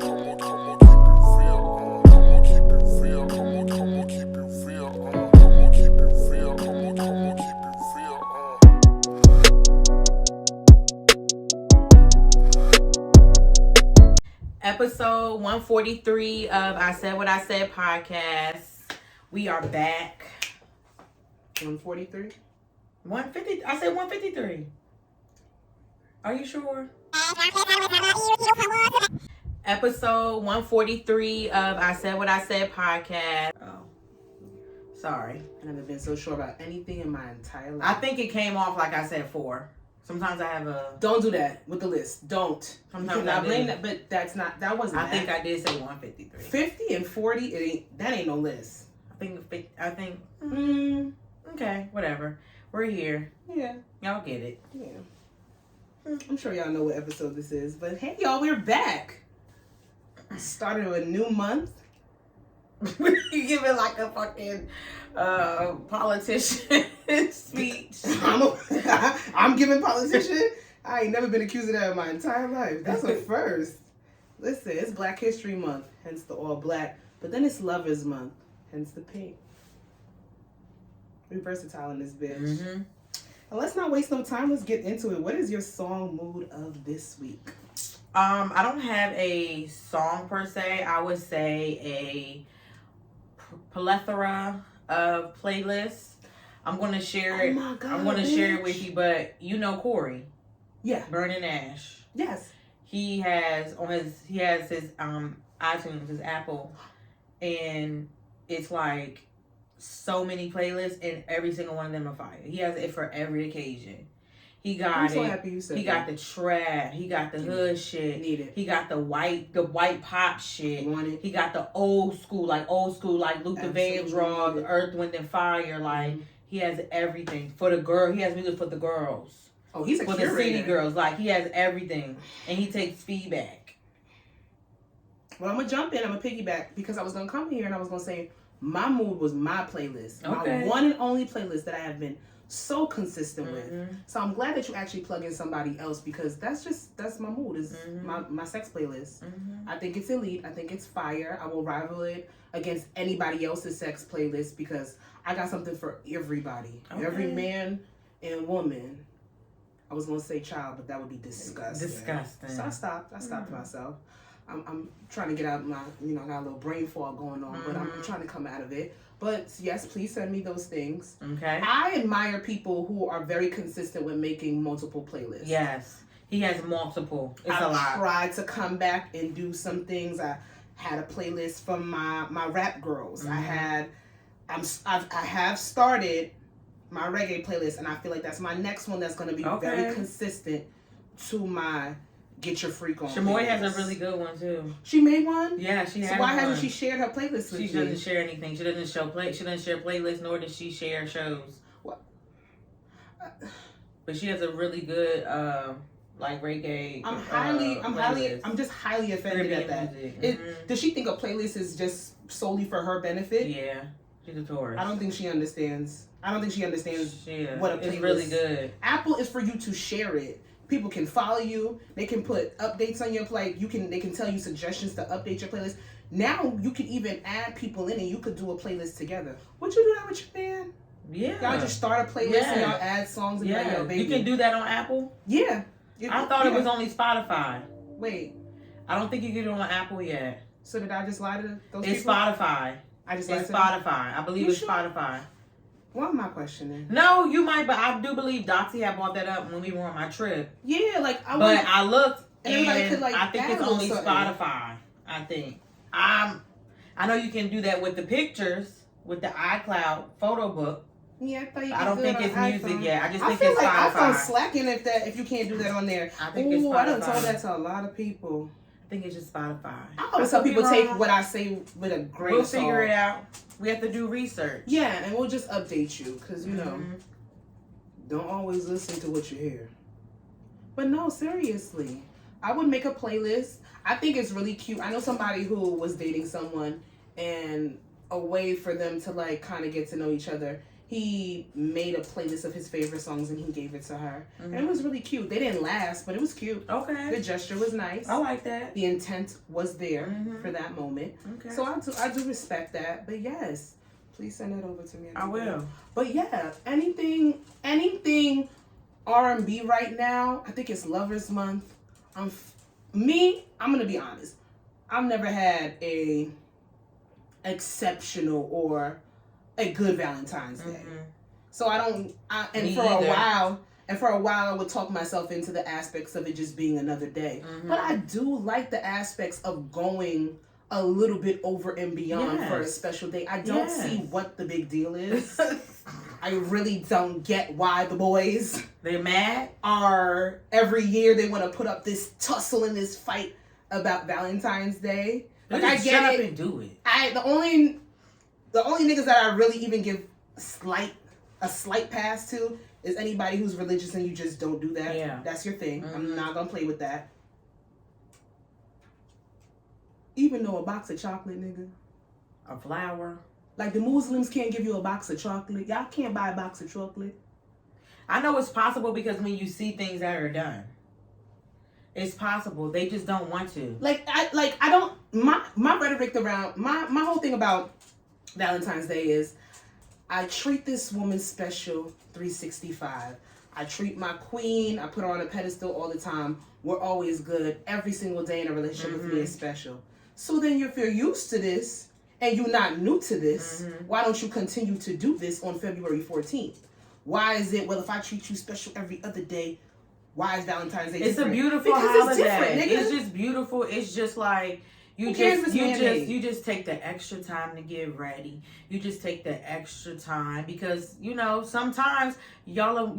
Episode 143 of I Said What I Said podcast. We are back. 143? 150. I said 153. Are you sure? Episode 143 of I Said What I Said podcast. Oh, sorry. I've never been so sure about anything in my entire life. I think it came off like I said 4. Sometimes I have a... Don't do that with the list. Don't. Sometimes I blame that, but that wasn't I think I did say 153. 50 and 40, that ain't no list. I think okay, whatever. We're here. Yeah. Y'all get it. Yeah. I'm sure y'all know what episode this is, but hey y'all, we're back. Started a new month. You give it like a fucking politician speech. I'm giving politician. I ain't never been accused of that in my entire life. That's a first. Listen, it's Black History Month, hence the all black. But then it's Lovers Month, hence the pink. We versatile in this bitch. Mm-hmm. And let's not waste no time. Let's get into it. What is your song mood of this week? I don't have a song per se. I would say a plethora of playlists. I'm gonna share it. Oh my God, I'm gonna bitch. share it with you, but you know Corey. Yeah. Burning Ash. Yes. He has his iTunes, his Apple, and it's like so many playlists, and every single one of them are fire. He has it for every occasion. He got I'm so happy you said He that. got the trap. He got the hood shit. Need it. He got the white pop shit. Want it. He got the old school like Luther Vandross, Earth, Wind and Fire. Like he has everything for the girl. He has music for the girls. Oh, he's a for curator. the city girls. Like he has everything, and he takes feedback. Well, I'm gonna jump in. I'm gonna piggyback because I was gonna come here and I was gonna say my mood was my playlist, Okay. my one and only playlist that I have been so consistent with. So I'm glad that you actually plug in somebody else because that's my mood is my sex playlist. I think it's elite. I think it's fire. I will rival it against anybody else's sex playlist because I got something for everybody, every man and woman. I was gonna say child, but that would be disgusting. So I stopped myself. I'm trying to get out of my, I got a little brain fog going on, but I'm trying to come out of it. But yes, please send me those things. Okay. I admire people who are very consistent with making multiple playlists. Yes. He has multiple. It's a lot. I tried to come back and do some things. I had a playlist from my rap girls. I have started my reggae playlist, and I feel like that's my next one that's going to be very consistent to my Get Your Freak On. Shamoy has a really good one too. She made one? Yeah, she has. So why hasn't she shared her playlist with me? She doesn't share anything. She doesn't share playlists, nor does she share shows. What? But she has a really good like reggae. I'm just highly offended at that. Does she think a playlist is just solely for her benefit? Yeah. She's a tourist. I don't think she understands what a playlist is. It's really good. Apple is for you to share it. People can follow you. They can put updates on your play. They can tell you suggestions to update your playlist. Now you can even add people in and you could do a playlist together. Would you do that with your man? Yeah. Y'all just start a playlist and y'all add songs and yo, baby. You can do that on Apple? Yeah. I thought it was only Spotify. Wait. I don't think you can do it on Apple yet. So did I just lie to those It's people? Spotify. It's Spotify. I believe it's Spotify. What am I questioning? No, you might, but I do believe Dottie had brought that up when we were on my trip. Yeah, I looked and I think it's only something. Spotify. I think. I know you can do that with the pictures with the iCloud photo book. Yeah, I don't think it's music yet. I just think feel it's like Spotify. iPhone's slacking if you can't do that on there. I think it's Spotify. I done told that to a lot of people. I think it's just Spotify. I always tell people take what I say with a grain of salt. We'll figure it out. We have to do research. Yeah, and we'll just update you because don't always listen to what you hear. But no, seriously, I would make a playlist. I think it's really cute. I know somebody who was dating someone, and a way for them to like kind of get to know each other He made a playlist of his favorite songs and he gave it to her. And it was really cute. They didn't last, but it was cute. Okay. The gesture was nice. I like that. The intent was there for that moment. Okay. So I do respect that. But yes, please send it over to me. I will. But yeah, anything R&B right now, I think it's Lovers Month. I'm going to be honest. I've never had a exceptional or a good Valentine's Day. So for a while I would talk myself into the aspects of it just being another day. But I do like the aspects of going a little bit over and beyond for a special day. I don't see what the big deal is. I really don't get why the boys they're mad are every year they want to put up this tussle and this fight about Valentine's Day. Like I get shut up it. and do it. The only niggas that I really even give a slight pass to is anybody who's religious and you just don't do that. Yeah. That's your thing. I'm not gonna play with that. Even though a box of chocolate, nigga. A flower. Like the Muslims can't give you a box of chocolate. Y'all can't buy a box of chocolate. I know it's possible because when you see things that are done, it's possible. They just don't want to. I don't. My rhetoric around my whole thing about Valentine's Day is I treat this woman special 365. I treat my queen. I put her on a pedestal all the time. We're always good. Every single day in a relationship with me is special. So then if you're used to this and you're not new to this, why don't you continue to do this on February 14th? Why is it, well, if I treat you special every other day, why is Valentine's Day different? It's a beautiful holiday. It's just beautiful. It's just like you just take the extra time to get ready. You just take the extra time because sometimes y'all are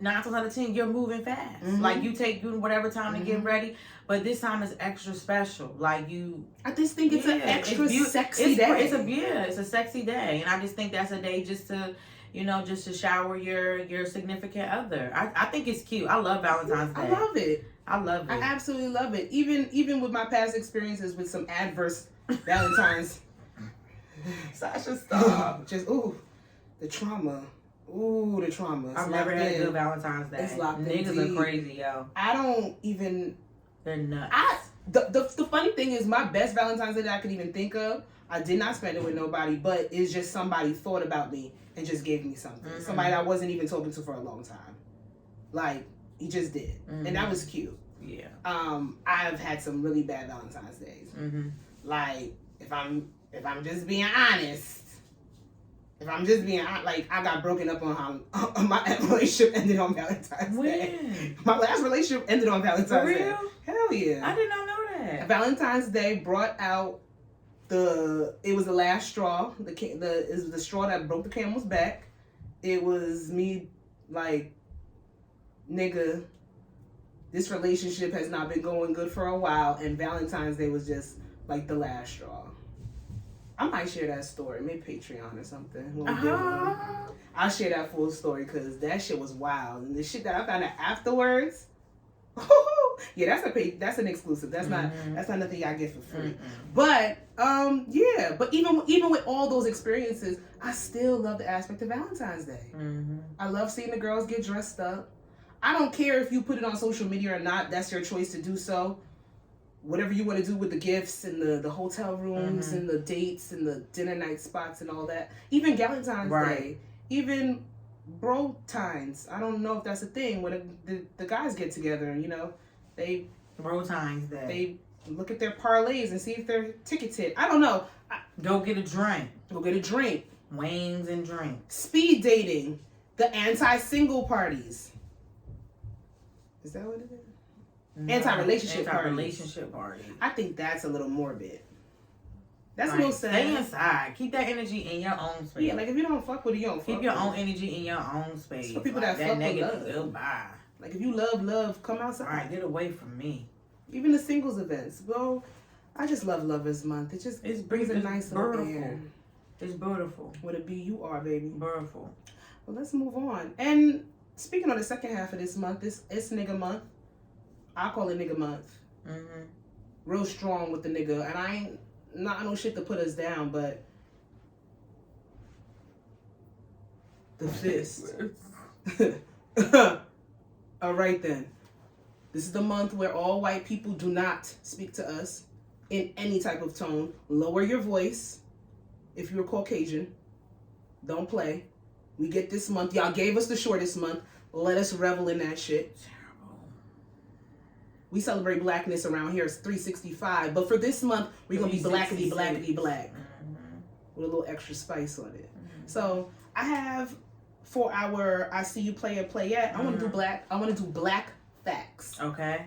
9 times out of 10 you're moving fast. Like you take whatever time to get ready, but this time is extra special. Like I just think it's an extra sexy day. It's a sexy day, and I just think that's a day just to shower your significant other. I think it's cute. I love Valentine's Day. I love it. I love it. I absolutely love it. Even with my past experiences with some adverse Valentine's. Sasha, stop. The trauma. Ooh, the trauma. I've never had a good Valentine's Day. It's locked in. Niggas are crazy, yo. I don't even. They're nuts. The funny thing is, my best Valentine's Day that I could even think of, I did not spend it with nobody, but it's just somebody thought about me and just gave me something. Somebody I wasn't even talking to for a long time. Like, he just did. And that was cute. Yeah. I've had some really bad Valentine's Days. Like, if I'm just being honest, like, I got broken up on how my relationship ended on Valentine's Day. My last relationship ended on Valentine's Day. For real? Hell yeah. I did not know that. Valentine's Day brought out it was the last straw. It was the straw that broke the camel's back. It was me like, nigga, this relationship has not been going good for a while, and Valentine's Day was just like the last straw. I might share that story, maybe Patreon or something. I'll share that full story because that shit was wild, and the shit that I found out afterwards. Yeah, that's an exclusive. That's not nothing y'all get for free. But but even with all those experiences, I still love the aspect of Valentine's Day. I love seeing the girls get dressed up. I don't care if you put it on social media or not. That's your choice to do so. Whatever you want to do with the gifts and the hotel rooms and the dates and the dinner night spots and all that. Even Valentine's Day. Even bro times. I don't know if that's a thing when the guys get together and they bro times day. They look at their parlays and see if they're ticketed. I don't know. Go get a drink. Wings and drinks. Speed dating. The anti-single parties. Is that what it is? No, anti-relationship party. I think that's a little morbid. That's no sense. Stay inside. Keep that energy in your own space. Yeah, like if you don't fuck with it, you don't fuck with it. Keep your own energy in your own space. For people that fuck with love. Bye. Like if you love, come outside. All right, get away from me. Even the singles events. Well, I just love Lovers Month. It brings a nice little air. It's beautiful. With a B-U-R, baby. Beautiful. Well, let's move on. And speaking on the second half of this month, it's nigga month. I call it nigga month. Real strong with the nigga. And I ain't not no shit to put us down, but The fist. All right then. This is the month where all white people do not speak to us in any type of tone. Lower your voice if you're Caucasian. Don't play. We get this month. Y'all gave us the shortest month. Let us revel in that shit. We celebrate blackness around here. It's 365. But for this month, we're going to be blackity, blackity, black. With a little extra spice on it. So I have for our I See You Play It, Play It. I want to do black. I want to do black facts. Okay.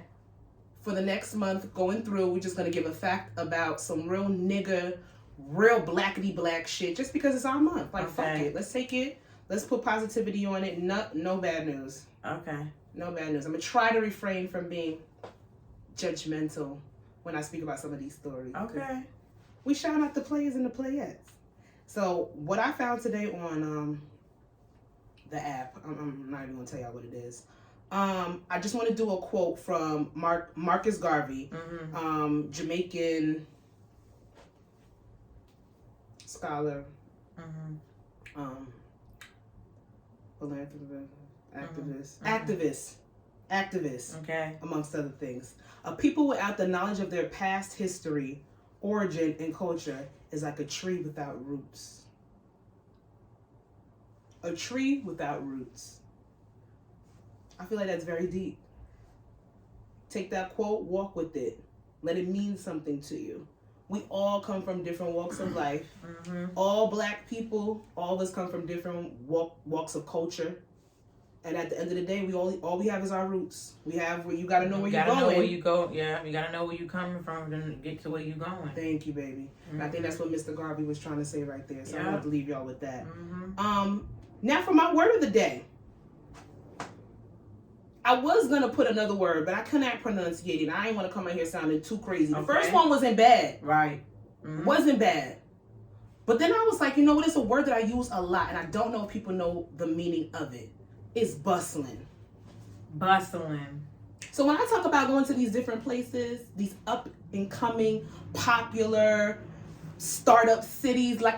For the next month, going through, we're just going to give a fact about some real nigga, real blackity black shit. Just because it's our month. Like, fuck it. Let's take it. Let's put positivity on it. No bad news. Okay. No bad news. I'm going to try to refrain from being judgmental when I speak about some of these stories. Okay. We shout out the players and the playettes. So what I found today on the app, I'm not even going to tell y'all what it is. I just want to do a quote from Marcus Garvey, Jamaican scholar, philanthropist, activist, okay, amongst other things. A people without the knowledge of their past history, origin, and culture is like a tree without roots. A tree without roots. I feel like that's very deep. Take that quote, walk with it. Let it mean something to you. We all come from different walks of life. All black people, all of us come from different walks of culture. And at the end of the day, all we have is our roots. We have where you gotta know where you're going. You gotta know where you go. Yeah, you gotta know where you're coming from to get to where you're going. Thank you, baby. And I think that's what Mr. Garvey was trying to say right there. So I'm gonna have to leave y'all with that. Now for my word of the day. I was gonna put another word, but I couldn't pronunciate it. I didn't want to come out here sounding too crazy. The first one wasn't bad. Right. Wasn't bad. But then I was like, you know what? It's a word that I use a lot, and I don't know if people know the meaning of it. It's bustling. Bustling. So when I talk about going to these different places, these up and coming, popular startup cities like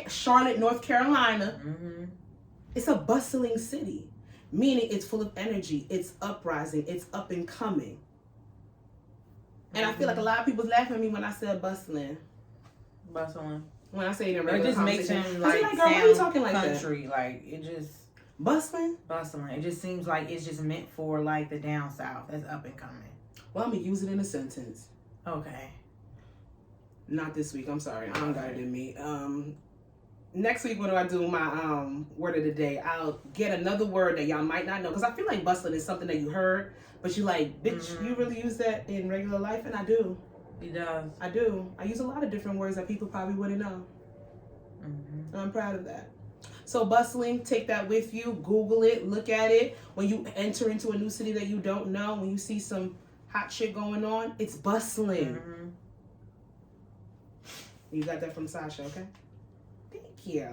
Charlotte, North Carolina, it's a bustling city. Meaning it's full of energy, it's uprising, it's up and coming. And I feel like a lot of people laughing at me when I said bustling. Bustling. When I say it in regular it just makes him like girl, why are you talking like country. That? Like it just bustling. It just seems like it's just meant for like the down south. That's up and coming. Well, I'm gonna use it in a sentence. Okay. Not this week. I'm sorry. I don't got it in me. Next week when I do my word of the day, I'll get another word that y'all might not know. Because I feel like bustling is something that you heard, but you like, bitch, you really use that in regular life? And I do. He does. I do. I use a lot of different words that people probably wouldn't know. And I'm proud of that. So bustling, take that with you. Google it. Look at it. When you enter into a new city that you don't know, when you see some hot shit going on, it's bustling. You got that from Sasha, okay? Yeah.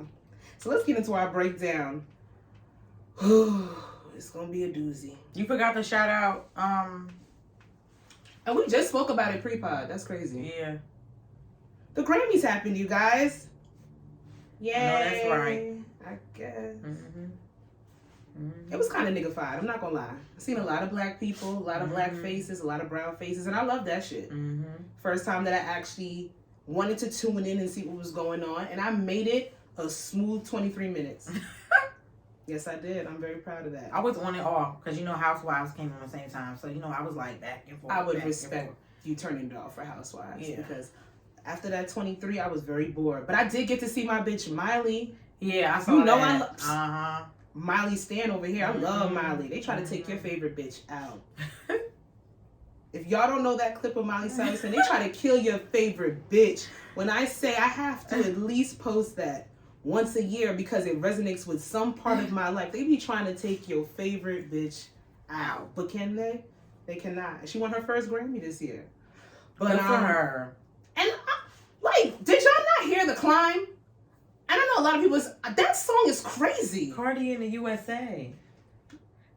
So let's get into our breakdown. It's gonna be a doozy. You forgot to shout out and we just spoke about it pre-pod. That's crazy. Yeah. The Grammys happened, you guys. Yay. No, that's right. I guess. It was kind of niggified, I'm not gonna lie. I've seen a lot of black people, a lot of black faces, a lot of brown faces, and I love that shit. First time that I actually wanted to tune in and see what was going on, and I made it a smooth 23 minutes. Yes, I did. I'm very proud of that. I was on it all because Housewives came on the same time, so I was like back and forth. I would respect you turning it off for Housewives because after that 23, I was very bored. But I did get to see my bitch Miley. Yeah, I saw that. I love Miley Stan over here. I love Miley. They try to take your favorite bitch out. If y'all don't know that clip of Miley Cyrus, and they try to kill your favorite bitch. When I say I have to at least post that once a year because it resonates with some part of my life, they be trying to take your favorite bitch out. But can they? They cannot. She won her first Grammy this year. But good for her. And did y'all not hear The Climb? I don't know, a lot of people, that song is crazy. Party in the USA.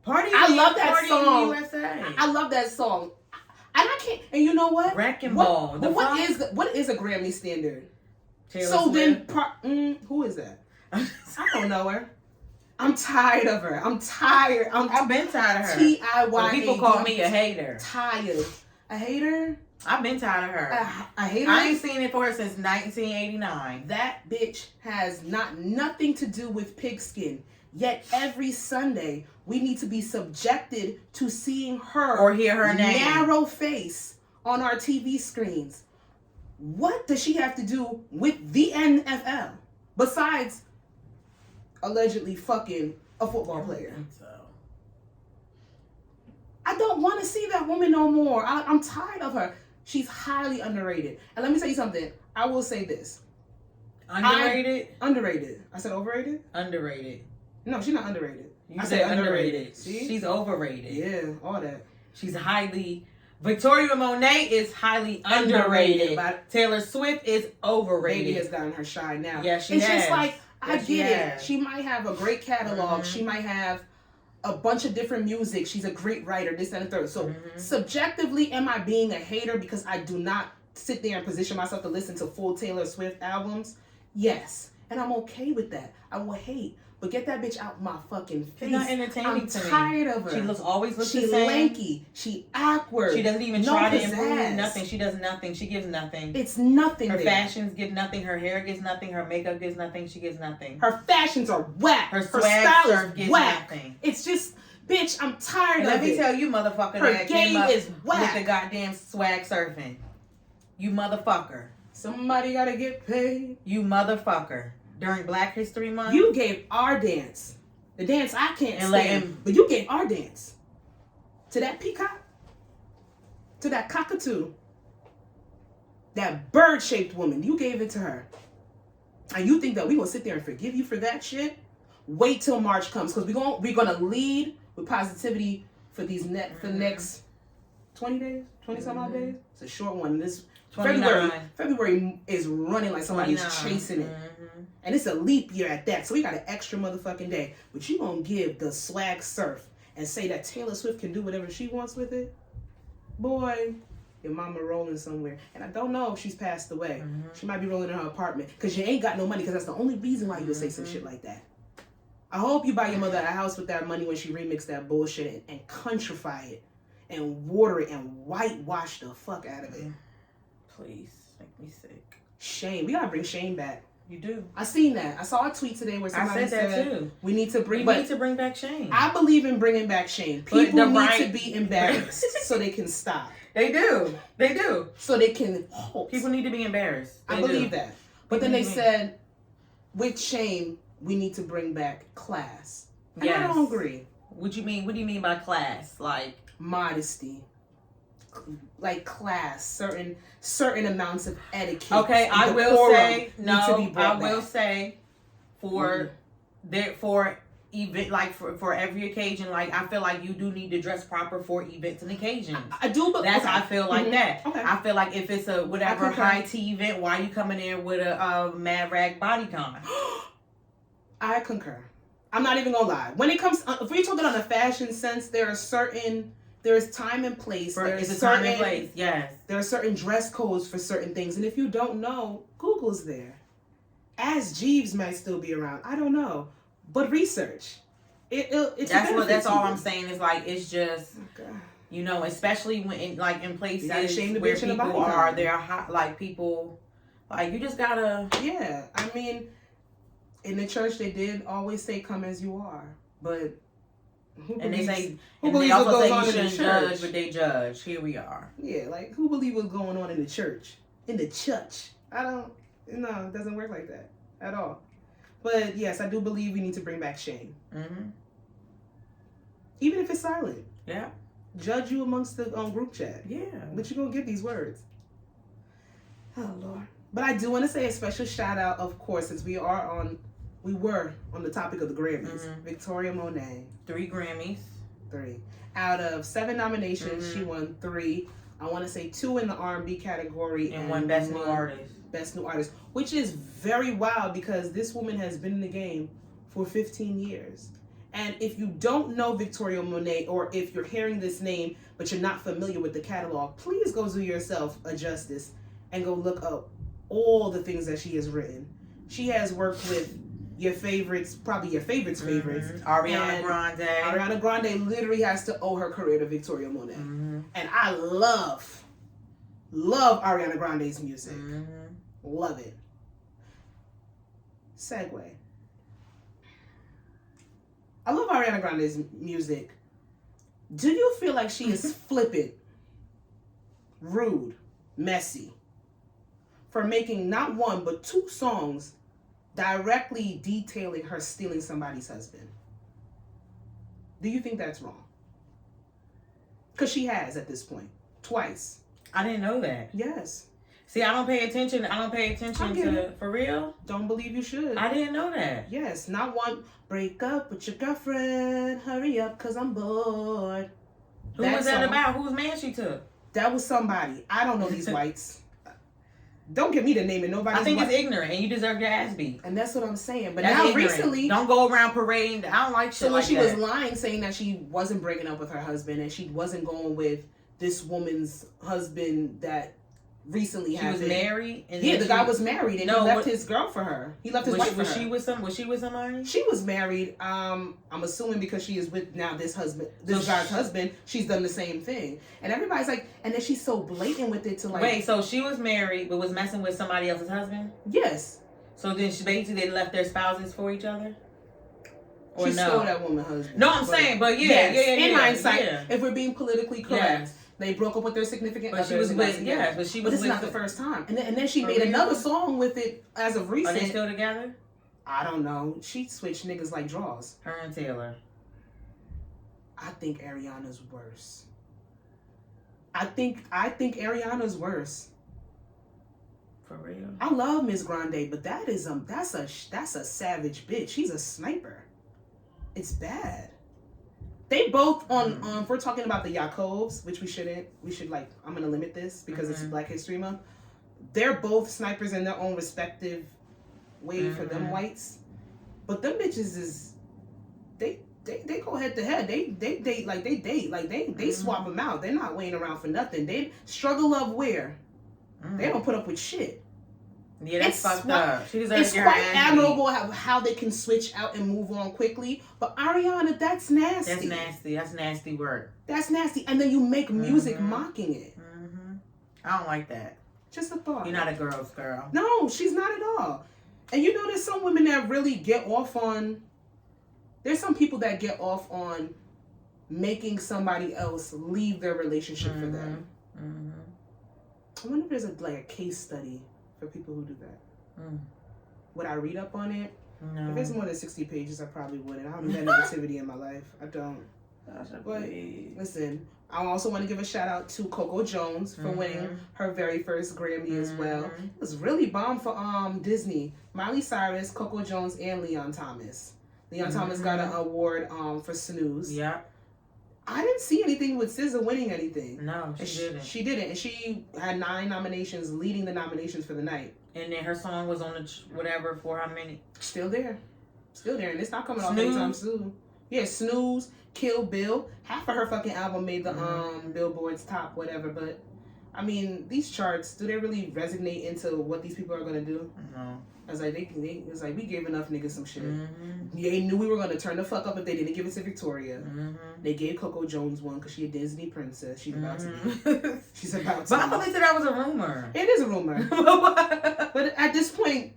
I love that song. In the USA. I love that song. And I can't, and you know what? Wrecking Ball. What is a Grammy standard? Taylor Swift. Then, who is that? I don't know her. I'm tired of her. I'm tired. I've been tired of her. T-I-Y-A-D. People call me a hater. Tired. A hater? I've been tired of her. A hater? I ain't seen it for her since 1989. That bitch has nothing to do with pigskin. Yet every Sunday, we need to be subjected to seeing her or hear her name. Narrow face on our TV screens. What does she have to do with the NFL besides allegedly fucking a football player? I don't want to see that woman no more. I'm tired of her. She's highly underrated. And let me tell you something. I will say this. Underrated? Underrated. I said overrated? Underrated. No, she's not underrated. I said underrated. See? She's overrated. Yeah, all that. She's highly... Victoria Monet is highly underrated. Taylor Swift is overrated. Baby has gotten her shine now. Yeah, she has. It's just like, I get it. Has. She might have a great catalog. Mm-hmm. She might have a bunch of different music. She's a great writer, this and the third. So subjectively, am I being a hater because I do not sit there and position myself to listen to full Taylor Swift albums? Yes. And I'm okay with that. I will hate. But get that bitch out my fucking face. She's not entertaining to me. I'm tired of her. She always looks the same. She lanky. She awkward. She doesn't even try to improve nothing. She does nothing. She gives nothing. It's nothing. Her fashions give nothing. Her hair gives nothing. Her makeup gives nothing. She gives nothing. Her fashions are whack. Her style gives whack. Nothing. It's just, bitch, I'm tired of it. Let me tell you, motherfucker, her that game came up is whack. with the goddamn swag surfing. You motherfucker. Somebody gotta get paid. You motherfucker. During Black History Month. You gave our dance. The dance I can't stand. But you gave our dance. To that peacock. To that cockatoo. That bird-shaped woman. You gave it to her. And you think that we're going to sit there and forgive you for that shit? Wait till March comes. Because we're going to lead with positivity for these for the next 20 days? 20-some odd days? It's a short one. This February is running like somebody's chasing it. And it's a leap year at that. So we got an extra motherfucking day. But you gonna give the swag surf and say that Taylor Swift can do whatever she wants with it? Boy, your mama rolling somewhere. And I don't know if she's passed away. She might be rolling in her apartment. Because you ain't got no money. Because that's the only reason why you would say some shit like that. I hope you buy your mother a house with that money when she remixed that bullshit and countrify it. And water it and whitewash the fuck out of it. Please, make me sick. Shame. We gotta bring shame back. You do. I seen that. I saw a tweet today where somebody said too. We need to bring back shame. I believe in bringing back shame. People need to be embarrassed so they can stop. They do. They do. So they can. People need to be embarrassed. I believe that. But then they said, with shame, we need to bring back class. And I don't agree. What do you mean by class? Like modesty. Like class, certain amounts of etiquette. Okay, I will say for event, like for every occasion, like I feel like you do need to dress proper for events and occasions. I do, but I feel like that. Okay. I feel like if it's a whatever high tea event, why are you coming in with a mad rag bodycon? I concur. I'm not even gonna lie. When it comes, if we're talking on a fashion sense, there's time and place. It's a time and place, yes. There are certain dress codes for certain things. And if you don't know, Google's there. Ask Jeeves might still be around. I don't know. But research. That's all I'm saying is like, it's just, you know, especially when in places where people are, they're hot, like people, like you just gotta. Yeah. I mean, in the church they did always say come as you are. But they also say you shouldn't judge, but they judge. Here we are. Yeah, like who believe what's going on in the church? In the church. No, it doesn't work like that at all. But yes, I do believe we need to bring back shame. Even if it's silent. Yeah. Judge you amongst the group chat. Yeah. But you're going to get these words. Oh, Lord. But I do want to say a special shout out, of course, since we were on the topic of the Grammys. Victoria Monet. 3 Grammys. 3. Out of 7 nominations, she won 3. I want to say 2 in the R&B category. And 1 Best New Artist. Best New Artist. Which is very wild because this woman has been in the game for 15 years. And if you don't know Victoria Monet, or if you're hearing this name, but you're not familiar with the catalog, please go do yourself a justice and go look up all the things that she has written. She has worked with your favorites, probably your favorites' favorites. Ariana Grande. Ariana Grande literally has to owe her career to Victoria Monet. And I love Ariana Grande's music. Love it. Segue. I love Ariana Grande's music. Do you feel like she is flippant, rude, messy for making not one but 2 songs directly detailing her stealing somebody's husband? Do you think that's wrong? Because she has at this point. Twice. I didn't know that. Yes. See, I don't pay attention to... For real? Don't believe you should. I didn't know that. Yes. Not one. Break up with your girlfriend. Hurry up because I'm bored. Who was that about? Whose man she took? That was somebody. I don't know these whites. Don't get me to name it. Nobody. I think it's ignorant, and you deserve your ass beat. And that's what I'm saying. But that's now ignorant. Recently, don't go around parading. I don't like shit like that. So when she was lying, saying that she wasn't breaking up with her husband and she wasn't going with this woman's husband that recently happened. She was married. And the guy was married, and he left his girl for her. He left his wife for her. Was she with somebody? She was married. I'm assuming because she is with now this guy's husband. She's done the same thing, and everybody's like, and then she's so blatant with it to like. Wait, so she was married but was messing with somebody else's husband? Yes. So then they left their spouses for each other. Or she stole that woman's husband. No, I'm saying, but in hindsight, if we're being politically correct. Yes. They broke up with their significant other. She was with, but this is not the first time. And then she made another song with it as of recent. Are they still together? I don't know. She switched niggas like draws. Her and Taylor. I think Ariana's worse. I think Ariana's worse. For real? I love Miss Grande, but that's a savage bitch. She's a sniper. It's bad. They both if we're talking about the Yakovs, which we should I'm gonna limit this because it's Black History Month. They're both snipers in their own respective way for them whites. But them bitches is they go head to head. They date like they date. Like they swap them out. They're not waiting around for nothing. They struggle love where? They don't put up with shit. Yeah, that's fucked up. It's quite admirable how they can switch out and move on quickly. But Ariana, that's nasty. That's nasty. That's nasty work. That's nasty. And then you make music mocking it. I don't like that. Just a thought. You're not a girl's girl. No, she's not at all. And you know, there's some women that really get off on... There's some people that get off on making somebody else leave their relationship for them. I wonder if there's a case study for people who do that. Would I read up on it? No. If it's more than 60 pages, I probably wouldn't. I don't need that negativity in my life. I don't. But listen, I also want to give a shout out to Coco Jones for winning her very first Grammy as well. It was really bomb for Disney. Miley Cyrus, Coco Jones, and Leon Thomas. Leon Thomas got an award for Snooze. Yeah. I didn't see anything with SZA winning anything. No, she didn't. She didn't. And she had 9 nominations, leading the nominations for the night. And then her song was on the for how many? Still there. And it's not coming off anytime soon. Yeah, Snooze, Kill Bill. Half of her fucking album made the Billboard's top whatever. But, I mean, these charts, do they really resonate into what these people are going to do? No. I was like, we gave enough niggas some shit. They knew we were going to turn the fuck up if they didn't give it to Victoria. They gave Coco Jones one because she a Disney princess. She's about to be. She's about to But I thought they said that was a rumor. It is a rumor. But at this point,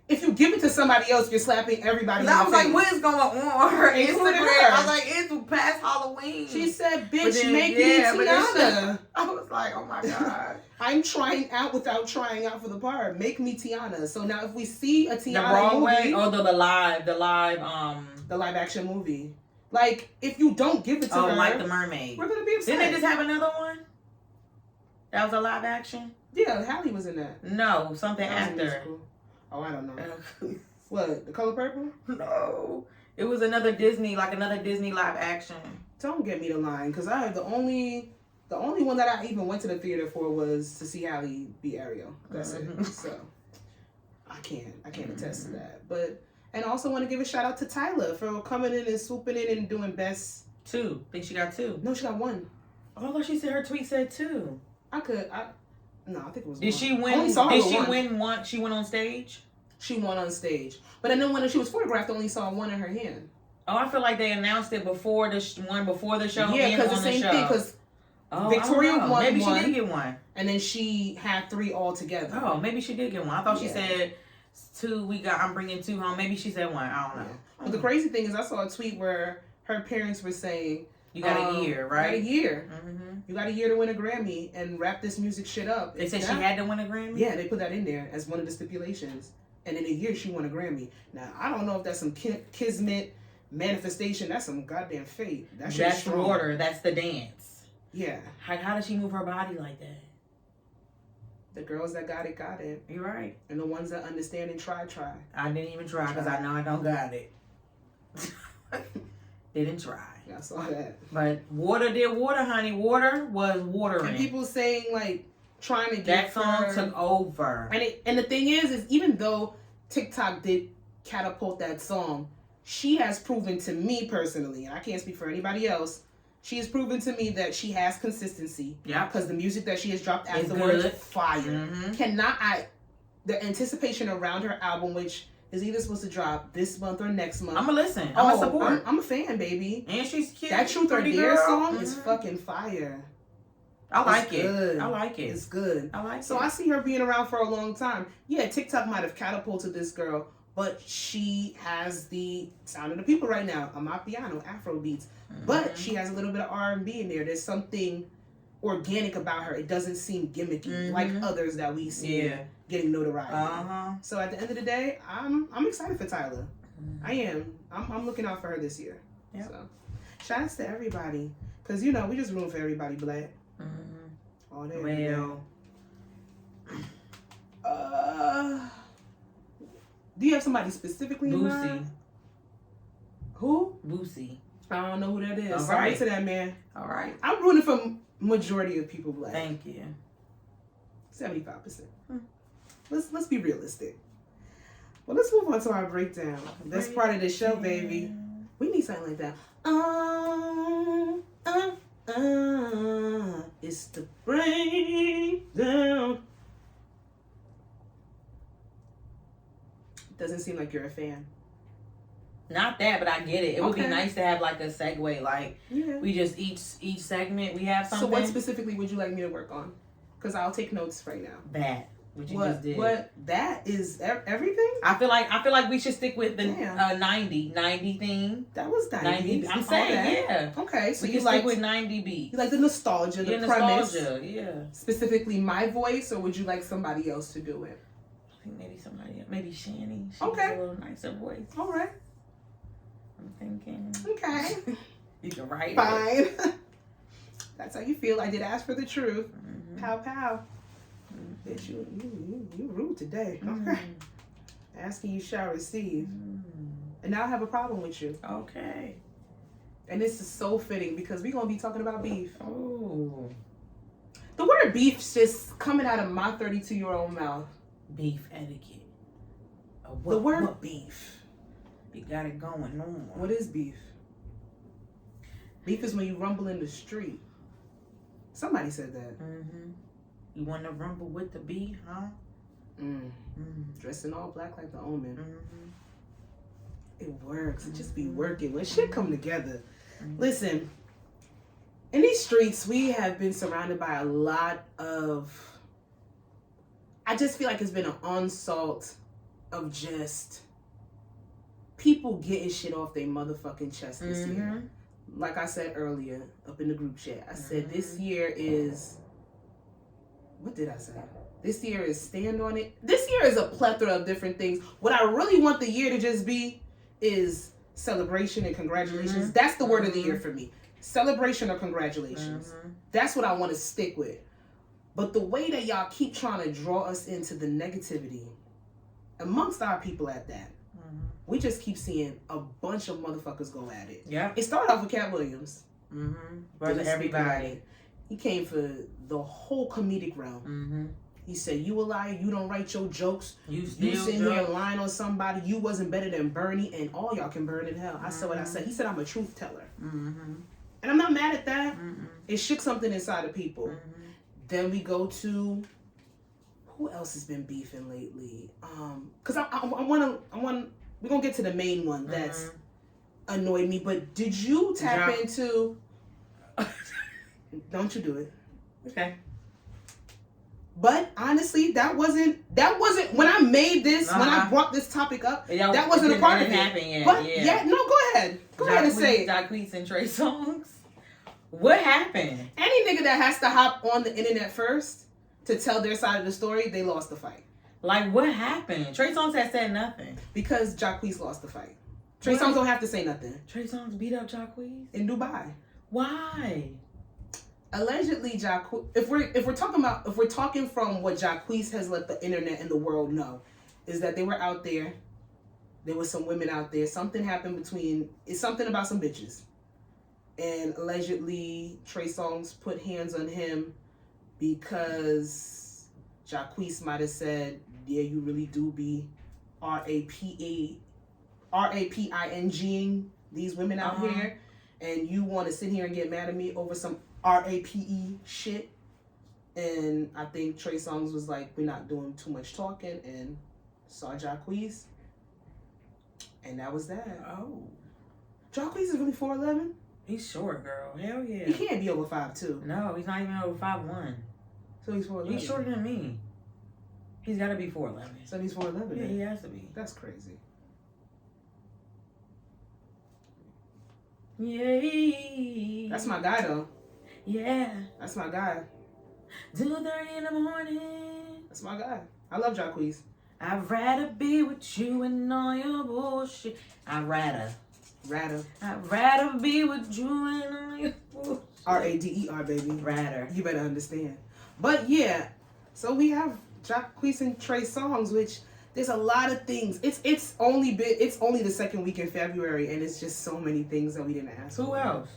if you give it to somebody else, you're slapping everybody. I was like, what is going on her Instagram? Her. I was like, it's past Halloween. She said, bitch, make me Tiana. I was like, oh my God. I'm trying out without trying out for the part. Make me Tiana. So now if we see a Tiana the wrong movie, way, or the live action movie. Like, if you don't give it to her, like The Mermaid, we're gonna be upset. Didn't they just have another one? That was a live action? Yeah, Halle was in that. No, something after. Oh, I don't know. What? The Color Purple? No. It was another Disney live action. Don't get me the line, because the only one that I even went to the theater for was to see Halle be Ariel. That's it. So I can't attest to that. But and I also want to give a shout out to Tyler for coming in and swooping in and doing best 2. I think she got 2. No, she got 1. Although she said her tweet said 2. I think it was. Did 1. she win? Did she win one? She went on stage. she won on stage. But then when she was photographed, I only saw one in her hand. Oh, I feel like they announced it before the before the show. Yeah, because the same thing. Because Victoria won. Maybe she did get one, and then she had 3 all together. Oh, maybe she did get one. I thought she said 2. I'm bringing 2 home. Maybe she said 1. I don't know. But the crazy thing is, I saw a tweet where her parents were saying, "You got a year, right? You got a year. You got a year to win a Grammy and wrap this music shit up." They said she had to win a Grammy. Yeah, they put that in there as one of the stipulations. And in a year, she won a Grammy. Now, I don't know if that's some kismet manifestation. That's some goddamn fate. That's the order. That's the dance. Yeah. How does she move her body like that? The girls that got it, got it. You're right. And the ones that understand and try. I didn't even try because I know I don't got it. Didn't try. I saw that. But water did water, honey. Water was watering. And people saying, like, trying to get that song took over. And the thing is even though TikTok did catapult that song, she has proven to me personally, and I can't speak for anybody else, she has proven to me that she has consistency. Yeah. Because the music that she has dropped afterwards, fire. The anticipation around her album, which is either supposed to drop this month or next month. I'm going to listen. I'm a support. I'm a fan, baby. And she's cute. That Truth or Dare song is fucking fire. I like it. It's good. I like it. So I see her being around for a long time. Yeah, TikTok might have catapulted this girl, but she has the sound of the people right now. Amapiano, Afro beats. But she has a little bit of R&B in there. There's something organic about her. It doesn't seem gimmicky like others that we see getting notoriety. So at the end of the day, I'm excited for Tyler. I am. I'm looking out for her this year. Yep. So shout outs to everybody. Because, we just room for everybody black. All day. Well, do you have somebody specifically in mind? Who? Boosie. I don't know who that is. All Sorry right. to that man. All right. I'm rooting for majority of people black. Thank you. 75%. Let's be realistic. Well, let's move on to our breakdown. That's part of the show, baby. We need something like that. It's the breakdown. Doesn't seem like you're a fan. Not that, but I get it. It would be nice to have like a segue. Like we just each segment we have something. So what specifically would you like me to work on? Because I'll take notes right now. That what you just did. What that is everything? I feel like we should stick with the 90 theme. That was 90. I'm saying Okay, so you like with 90 beats. You like the nostalgia, the premise. Nostalgia, Specifically my voice, or would you like somebody else to do it? I think maybe somebody else. Maybe Shani. She has a little nicer voice. All right. I'm thinking. Okay. You can write Fine. That's how you feel. I did ask for the truth. Pow pow. Bitch, you rude today. Okay. Asking you shall receive. And now I have a problem with you. Okay. And this is so fitting because we're going to be talking about beef. Oh. The word beef's just coming out of my 32-year-old mouth. Beef etiquette. The word beef. You got it going on. What is beef? Beef is when you rumble in the street. Somebody said that. You want to rumble with the beef, huh? Dressed in all black like the Omen. It works. It just be working. When shit come together. Listen, in these streets, we have been surrounded by a lot of... I just feel like it's been an onslaught of just people getting shit off their motherfucking chest this year. Like I said earlier, up in the group chat, I said this year is... What did I say? This year is stand on it. This year is a plethora of different things. What I really want the year to just be is celebration and congratulations. That's the word of the year for me. Celebration or congratulations. That's what I want to stick with. But the way that y'all keep trying to draw us into the negativity, amongst our people at that, we just keep seeing a bunch of motherfuckers go at it. Yeah. It started off with Cat Williams. Brother everybody. He came for the whole comedic realm. He said, you a liar, you don't write your jokes. You sitting here lying on somebody, you wasn't better than Bernie, and all y'all can burn in hell. I said what I said. He said I'm a truth teller. And I'm not mad at that. It shook something inside of people. Then we go to Who else has been beefing lately? Cause I want we're gonna get to the main one that's annoyed me. But did you tap into? Don't you do it? Okay. But honestly, that wasn't when I made this, when I brought this topic up, that wasn't a part of it. Yet. But no, go ahead. Go ahead and say it. Jacquees and Trey Songz. What happened? Any nigga that has to hop on the internet first to tell their side of the story, they lost the fight. Like, what happened? Trey Songz has said nothing. Because Jacquees lost the fight. Trey Songz don't have to say nothing. Trey Songz beat up Jacquees? In Dubai. Why? Allegedly, if we're talking from what Jacquees has let the internet and the world know, is that they were out there. There was some women out there. Something happened it's something about some bitches. And allegedly, Trey Songz put hands on him because Jacquees might have said, yeah, you really do be raping these women out here. And you want to sit here and get mad at me over some RAPE shit. And I think Trey Songz was like, we're not doing too much talking, and saw Jacquees. And that was that. Oh. Jacquees is really 4'11"? He's short, girl. Hell yeah. He can't be over 5'2". No, he's not even over 5'1". So he's 4'11". He's shorter than me. He's got to be 4'11". So he's 4'11". Yeah, he has to be. That's crazy. Yay. That's my guy, though. Yeah. That's my guy. 2:30 in the morning. That's my guy. I love Jacquees. I'd rather be with you and all your bullshit. I'd rather be with you and all your bullshit. RADER, baby. Rather. You better understand. But yeah, so we have Jacquees and Trey Songz, which there's a lot of things. It's only the second week in February, and it's just so many things that we didn't ask. Who else?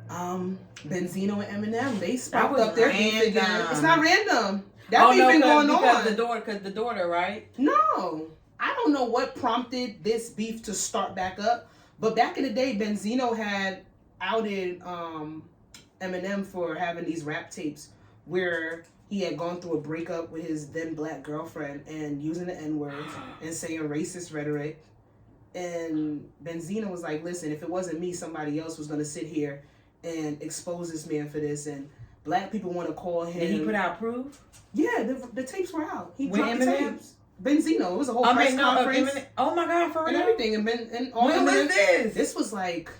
Benzino and Eminem, they sparked up their beef again. It's not random. That beef been going on. Because the daughter, right? No. I don't know what prompted this beef to start back up. But back in the day, Benzino had outed Eminem for having these rap tapes where he had gone through a breakup with his then black girlfriend and using the N-word and saying racist rhetoric. And Benzino was like, listen, if it wasn't me, somebody else was going to sit here and expose this man for this. And black people want to call him. Did he put out proof? Yeah, the tapes were out. He with dropped the tapes. Benzino. It was a whole press conference. Oh my God, for real? And everything. And all when was this? This was like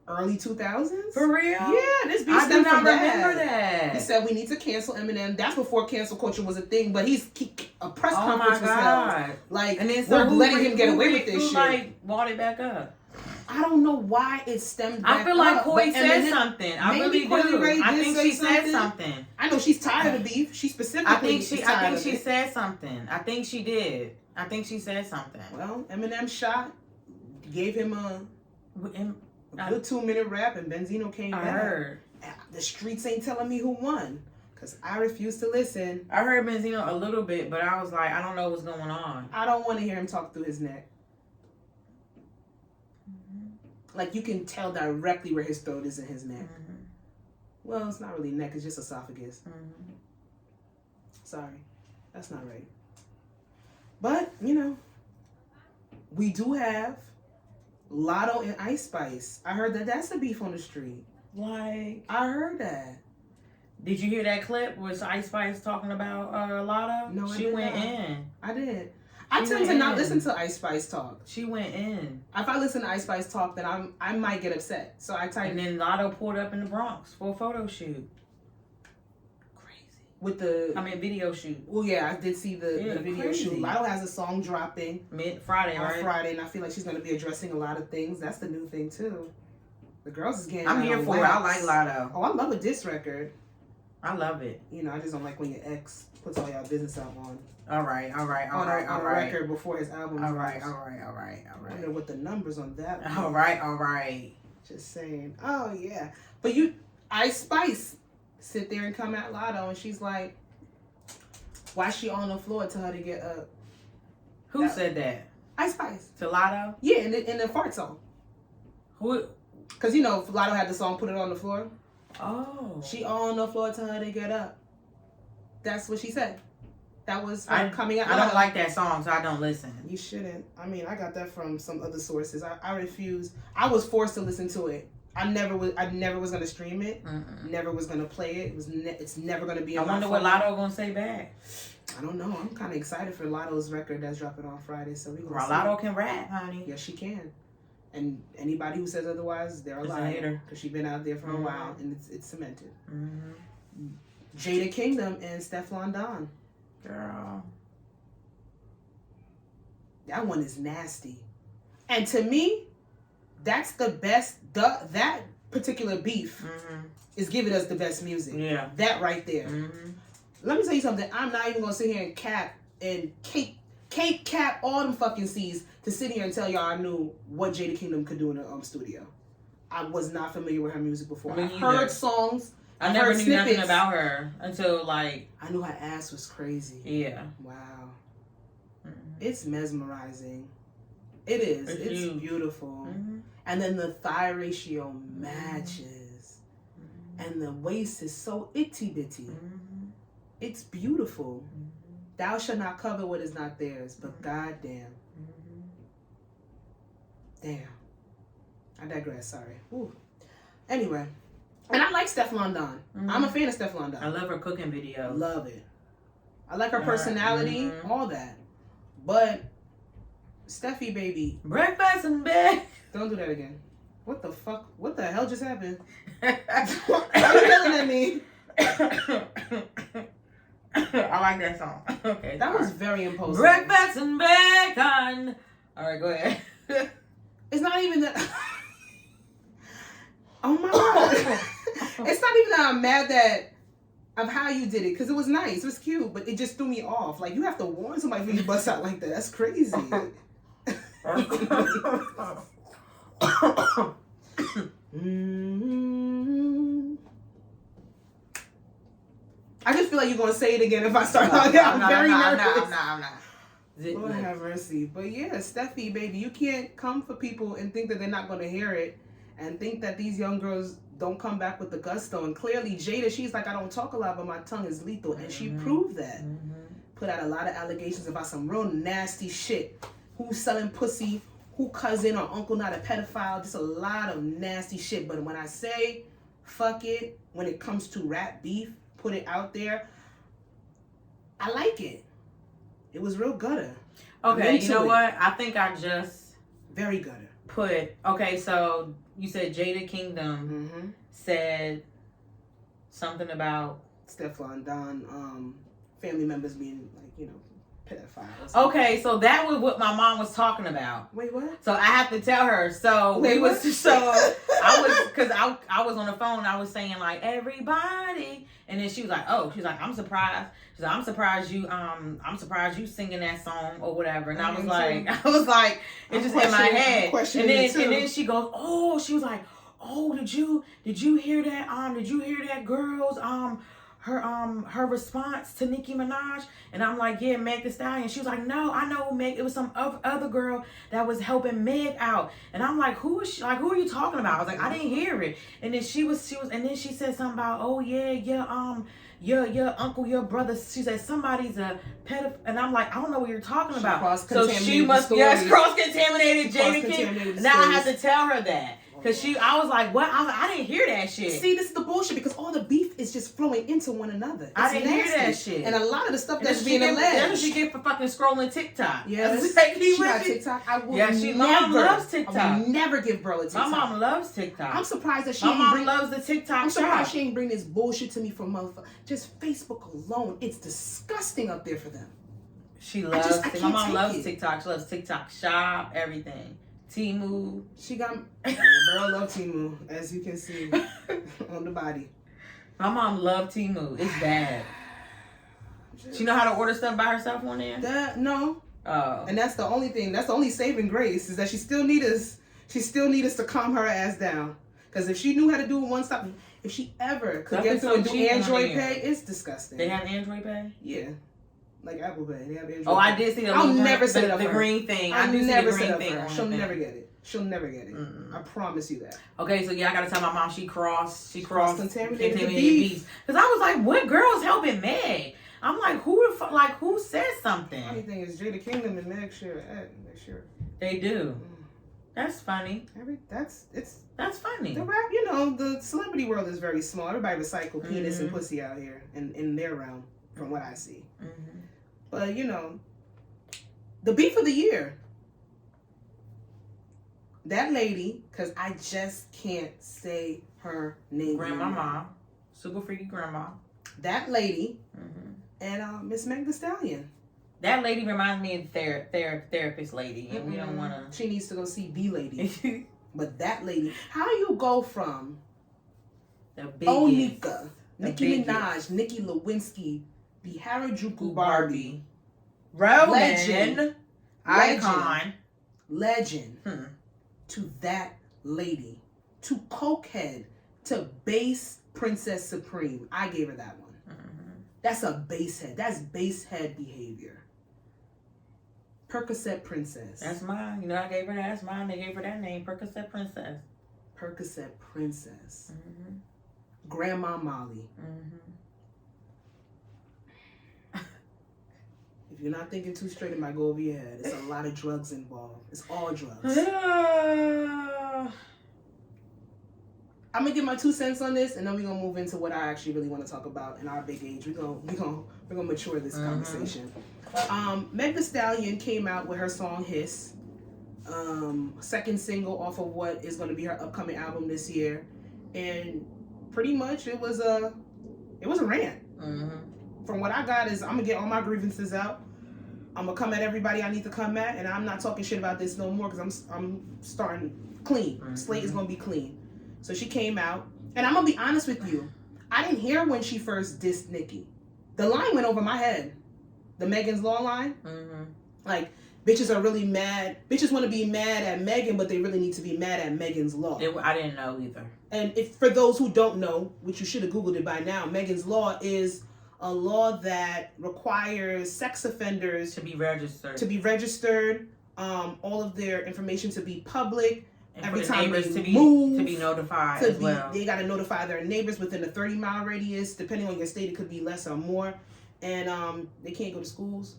early 2000s. For real? Yeah, this beef I do not remember that. that. He said we need to cancel Eminem. That's before cancel culture was a thing. But a press conference was held. Like, and then we're letting him get away with this shit. Like, brought it back up? I don't know why it stemmed back up. I feel like Koi said something. I really do. I think she said something. I know she's tired of beef. She specifically. I think she said something. I think she did. I think she said something. Well, Eminem shot, gave him a good 2-minute rap, and Benzino came back. I heard. The streets ain't telling me who won, because I refuse to listen. I heard Benzino a little bit, but I was like, I don't know what's going on. I don't want to hear him talk through his neck. Like, you can tell directly where his throat is in his neck. Mm-hmm. Well, it's not really neck, it's just esophagus. Mm-hmm. Sorry. That's not right. But, we do have Lotto and Ice Spice. I heard that that's a beef on the street. Like, I heard that. Did you hear that clip with Ice Spice talking about Lotto? No, she went in. I did. I tend to not listen to Ice Spice talk. She went in. If I listen to Ice Spice talk, then I might get upset. So I type. And then Lotto pulled up in the Bronx for a photo shoot. Crazy. With the video shoot. Well, yeah, I did see the video shoot. Lotto has a song dropping Friday, on right? Friday, and I feel like she's going to be addressing a lot of things. That's the new thing too. The girls is getting. I'm here for it. I like Lotto. Oh, I love a diss record. I love it. I just don't like when your ex puts all y'all business out on. All right. On a record before his album. All right. I wonder what the numbers on that. All right. Just saying. Oh yeah, but Ice Spice sit there and come at Lotto, and she's like, "Why she on the floor? Tell her to get up." Who said that? Ice Spice. To Lotto? Yeah, in the fart song. Who? Because Lotto had the song "Put It on the Floor." Oh. She on the floor. Tell her to get up. That's what she said. That was coming out. I don't like that song, so I don't listen. You shouldn't. I mean, I got that from some other sources. I refuse. I was forced to listen to it. I never was gonna stream it. Never was gonna play it. It's never gonna be. I wonder what Lotto gonna say back. I don't know. I'm kind of excited for Lotto's record that's dropping on Friday. So we gonna. Lotto can rap, honey. Yes, she can. And anybody who says otherwise, they're a liar. Because she's been out there for a while, and it's cemented. Jada Kingdom and Stefflon Don. Girl. That one is nasty. And to me, that's the best. That particular beef is giving us the best music. Yeah. That right there. Let me tell you something. I'm not even going to sit here and cap and cake cap all them fucking C's to sit here and tell y'all I knew what Jada Kingdom could do in the studio. I was not familiar with her music before. I heard songs. I never knew nothing about her until like... I knew her ass was crazy. Yeah. Wow. It's mesmerizing. It is. It's beautiful. And then the thigh ratio matches. And the waist is so itty bitty. It's beautiful. Thou shalt not cover what is not theirs, but goddamn. Damn. I digress, sorry. Ooh. Anyway. And I like Stefflon Don. I'm a fan of Stefflon Don. I love her cooking videos. Love it. I like her personality, all that. But Steffi, baby. Breakfast in bed. Don't do that again. What the fuck? What the hell just happened? Why are you yelling at me? I like that song. Okay. That was very imposing. Breakfast and bacon. All right, go ahead. It's not even that. Oh my God. It's not even that I'm mad of how you did it, because it was nice, it was cute, but it just threw me off. Like, you have to warn somebody when you bust out like that. That's crazy. I just feel like you're going to say it again if I start talking. I'm very nervous. I'm not. Lord have mercy. But yeah, Steffi, baby, you can't come for people and think that they're not going to hear it and think that these young girls don't come back with the gusto. And clearly, Jada, she's like, I don't talk a lot, but my tongue is lethal. And she proved that. Put out a lot of allegations about some real nasty shit. Who's selling pussy, who cousin or uncle not a pedophile. Just a lot of nasty shit. But when I say fuck it, when it comes to rap beef, put it out there, I like it. It was real gutter. Okay, you know what? I think I just... Very gutter. Okay, so you said Jada Kingdom said something about... Stefflon Don, family members being, like, you know, pedophiles. Okay, so that was what my mom was talking about. Wait, what? So I have to tell her. So Wait, I was on the phone. I was saying like everybody, and then she was like, I'm surprised. She's like, I'm surprised you singing that song or whatever. And I was like, it's just in my head. And then she goes, oh, she was like, oh, did you hear that? Did you hear that girl's her response to Nicki Minaj? And I'm like, yeah, Meg Thee Stallion. She was like, no, I know Meg. It was some other girl that was helping Meg out. And I'm like, who is she? Like, who are you talking about? I was like, I didn't hear it. And then she was, and then she said something about, oh yeah, your uncle, your brother. She said somebody's a pedophile. And I'm like, I don't know what you're talking about. So she must, cross-contaminated Jada King. Now I have to tell her that. Because I was like, what? I didn't hear that shit. See, this is the bullshit, because all the beef is just flowing into one another. I didn't hear that shit. And a lot of the stuff that's being alleged. That's what she get for fucking scrolling TikTok. Yes. She got TikTok. I will my mom loves TikTok. I will never give bro a TikTok. My mom loves TikTok. I'm surprised that my mom loves the TikTok. I'm surprised she ain't bring this bullshit to me from motherfucker. Just Facebook alone. It's disgusting up there for them. She loves my mom loves TikTok. She loves TikTok Shop, everything. Temu. She got... Girl love Temu, as you can see on the body. My mom loved Temu. It's bad. She know how to order stuff by herself on there? No. Oh. And that's the only thing. That's the only saving grace, is that she still need us. She still need us to calm her ass down. Because if she knew how to do it one stop, if she ever could get through and do Android Pay, it's disgusting. They have Android Pay? Yeah. Like Apple Pay. They have Android Pay. I did see the green thing. I do see the green thing. She'll never get it. She'll never get it. I promise you that. Okay, so yeah, I gotta tell my mom she crossed contaminated beats. Because I was like, what girl's helping Meg? I'm like, who said something? Funny thing is Jada Kingdom and Meg share. They do. That's funny. That's funny. The rap, the celebrity world is very small. Everybody recycle penis and pussy out here in their realm, from what I see. Mm-hmm. But the beef of the year. That lady, because I just can't say her name. Grandmama. Super freaky grandma. That lady and Miss Meg Thee Stallion. That lady reminds me of therapist lady, and we don't want to. She needs to go see B lady. But that lady, how do you go from Onika, Nicki Minaj, Nicki Lewinsky, the Harajuku Barbie, legend, icon, legend, to that lady, to cokehead, to base Princess Supreme? I gave her that one. That's a base head. That's base head behavior. Percocet Princess. That's mine. I gave her that. That's mine. They gave her that name, Percocet Princess. Percocet Princess. Grandma Molly. If you're not thinking too straight, it might go over your head. It's a lot of drugs involved. It's all drugs. I'm gonna give my 2 cents on this, and then we're gonna move into what I actually really want to talk about in our big age. We're gonna mature this conversation. Meg Thee Stallion came out with her song "Hiss," second single off of what is going to be her upcoming album this year, and pretty much it was a rant. From what I got is I'm gonna get all my grievances out. I'm gonna come at everybody I need to come at, and I'm not talking shit about this no more because I'm starting clean. Slate is gonna be clean. So she came out, and I'm gonna be honest with you, I didn't hear when she first dissed Nicki. The line went over my head. The Megan's Law line. Like, bitches are really mad. Bitches want to be mad at Megan, but they really need to be mad at Megan's Law. I didn't know either. And if for those who don't know, which you should have Googled it by now, Megan's Law is a law that requires sex offenders to be registered. All of their information to be public. And every for the time neighbors they to be notified as well. They got to notify their neighbors within a 30-mile radius. Depending on your state, it could be less or more. And they can't go to schools,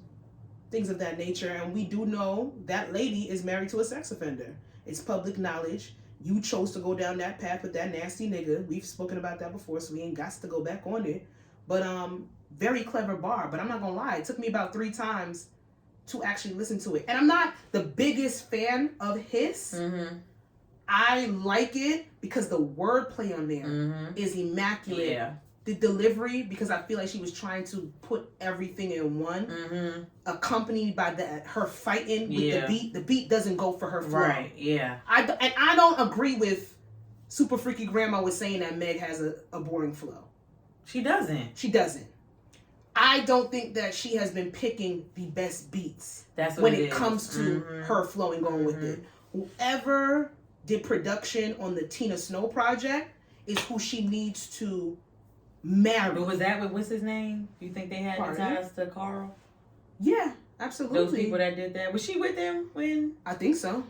things of that nature. And we do know that lady is married to a sex offender. It's public knowledge. You chose to go down that path with that nasty nigga. We've spoken about that before, so we ain't got to go back on it. But very clever bar. But I'm not gonna lie, it took me about 3 times to actually listen to it. And I'm not the biggest fan of Hiss. I like it because the wordplay on there is immaculate. Yeah. The delivery, because I feel like she was trying to put everything in one, accompanied by her fighting with the beat. The beat doesn't go for her flow. Right, yeah. I don't agree with Super Freaky Grandma with saying that Meg has a boring flow. She doesn't. I don't think that she has been picking the best beats. That's what when it comes to her flow and going with it. Whoever did production on the Tina Snow project is who she needs to marry. But was that with, what's his name? You think they had the ties to Carl? Yeah, absolutely. Those people that did that. Was she with them when? I think so.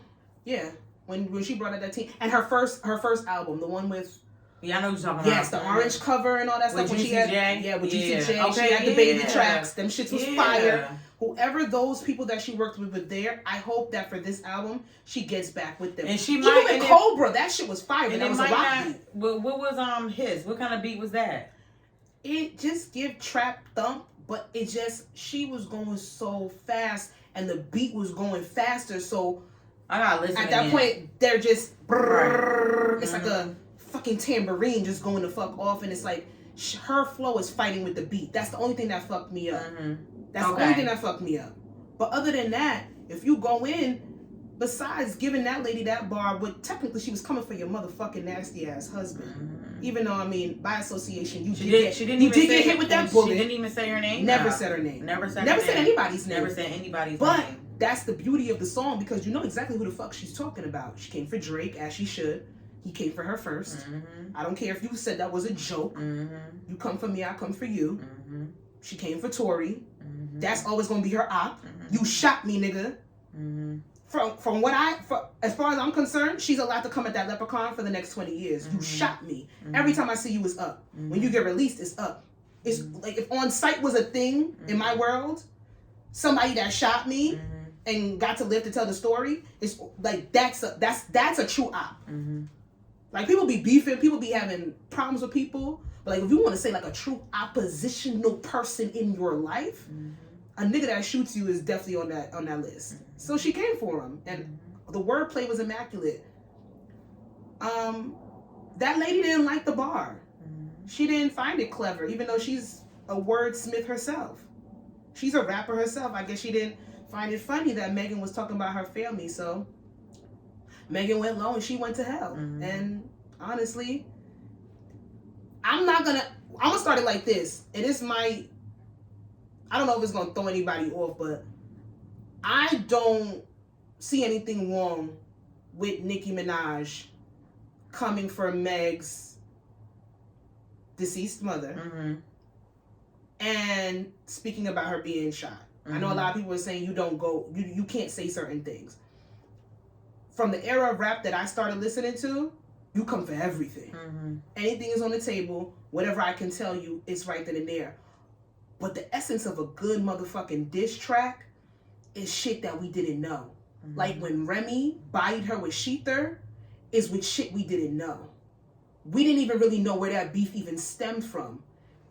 Yeah. When she brought out that team. And her first album, the one with... Yeah, I know what you're talking about. Yes, the orange cover and all that stuff. With Juicy J? Yeah, with Juicy J. Okay, she had the baby tracks. Them shits was fire. Whoever those people that she worked with were there, I hope that for this album, she gets back with them. And she might... Even with Cobra, that shit was fire. And that was a rock beat. What was his? What kind of beat was that? It just give trap thump, but it just... She was going so fast, and the beat was going faster, so... I gotta listen at that point, they're just... It's like a fucking tambourine just going the fuck off, and it's like her flow is fighting with the beat. That's the only thing that fucked me up. That's the only thing that fucked me up. But other than that, if you go in, besides giving that lady that bar, but technically she was coming for your motherfucking nasty ass husband. Even though, I mean, by association, you did get hit with that bullet. She didn't even say her name. Never said her name. Never said anybody's name. Never said anybody's name. But that's the beauty of the song, because you know exactly who the fuck she's talking about. She came for Drake, as she should. He came for her first. I don't care if you said that was a joke. You come for me, I come for you. She came for Tory. That's always gonna be her op. You shot me, nigga. From what as far as I'm concerned, she's allowed to come at that leprechaun for the next 20 years. You shot me. Every time I see you, it's up. When you get released, it's up. It's like if on site was a thing in my world, somebody that shot me and got to live to tell the story, it's like that's a true op. Like people be beefing, people be having problems with people, but like if you want to say like a true oppositional person in your life, a nigga that shoots you is definitely on that list. So she came for him, and the wordplay was immaculate. That lady didn't like the bar. She didn't find it clever, even though she's a wordsmith herself. She's a rapper herself. I guess she didn't find it funny that Megan was talking about her family. So Megan went low and she went to hell. And honestly, I'm gonna start it like this. And this might, I don't know if it's gonna throw anybody off, but I don't see anything wrong with Nicki Minaj coming for Meg's deceased mother and speaking about her being shot. I know a lot of people are saying you can't say certain things. From the era of rap that I started listening to, you come for everything. Anything is on the table. Whatever I can tell you, it's right then and there. But the essence of a good motherfucking diss track is shit that we didn't know. Like when Remy bodied her with Sheether, is with shit we didn't know. We didn't even really know where that beef even stemmed from.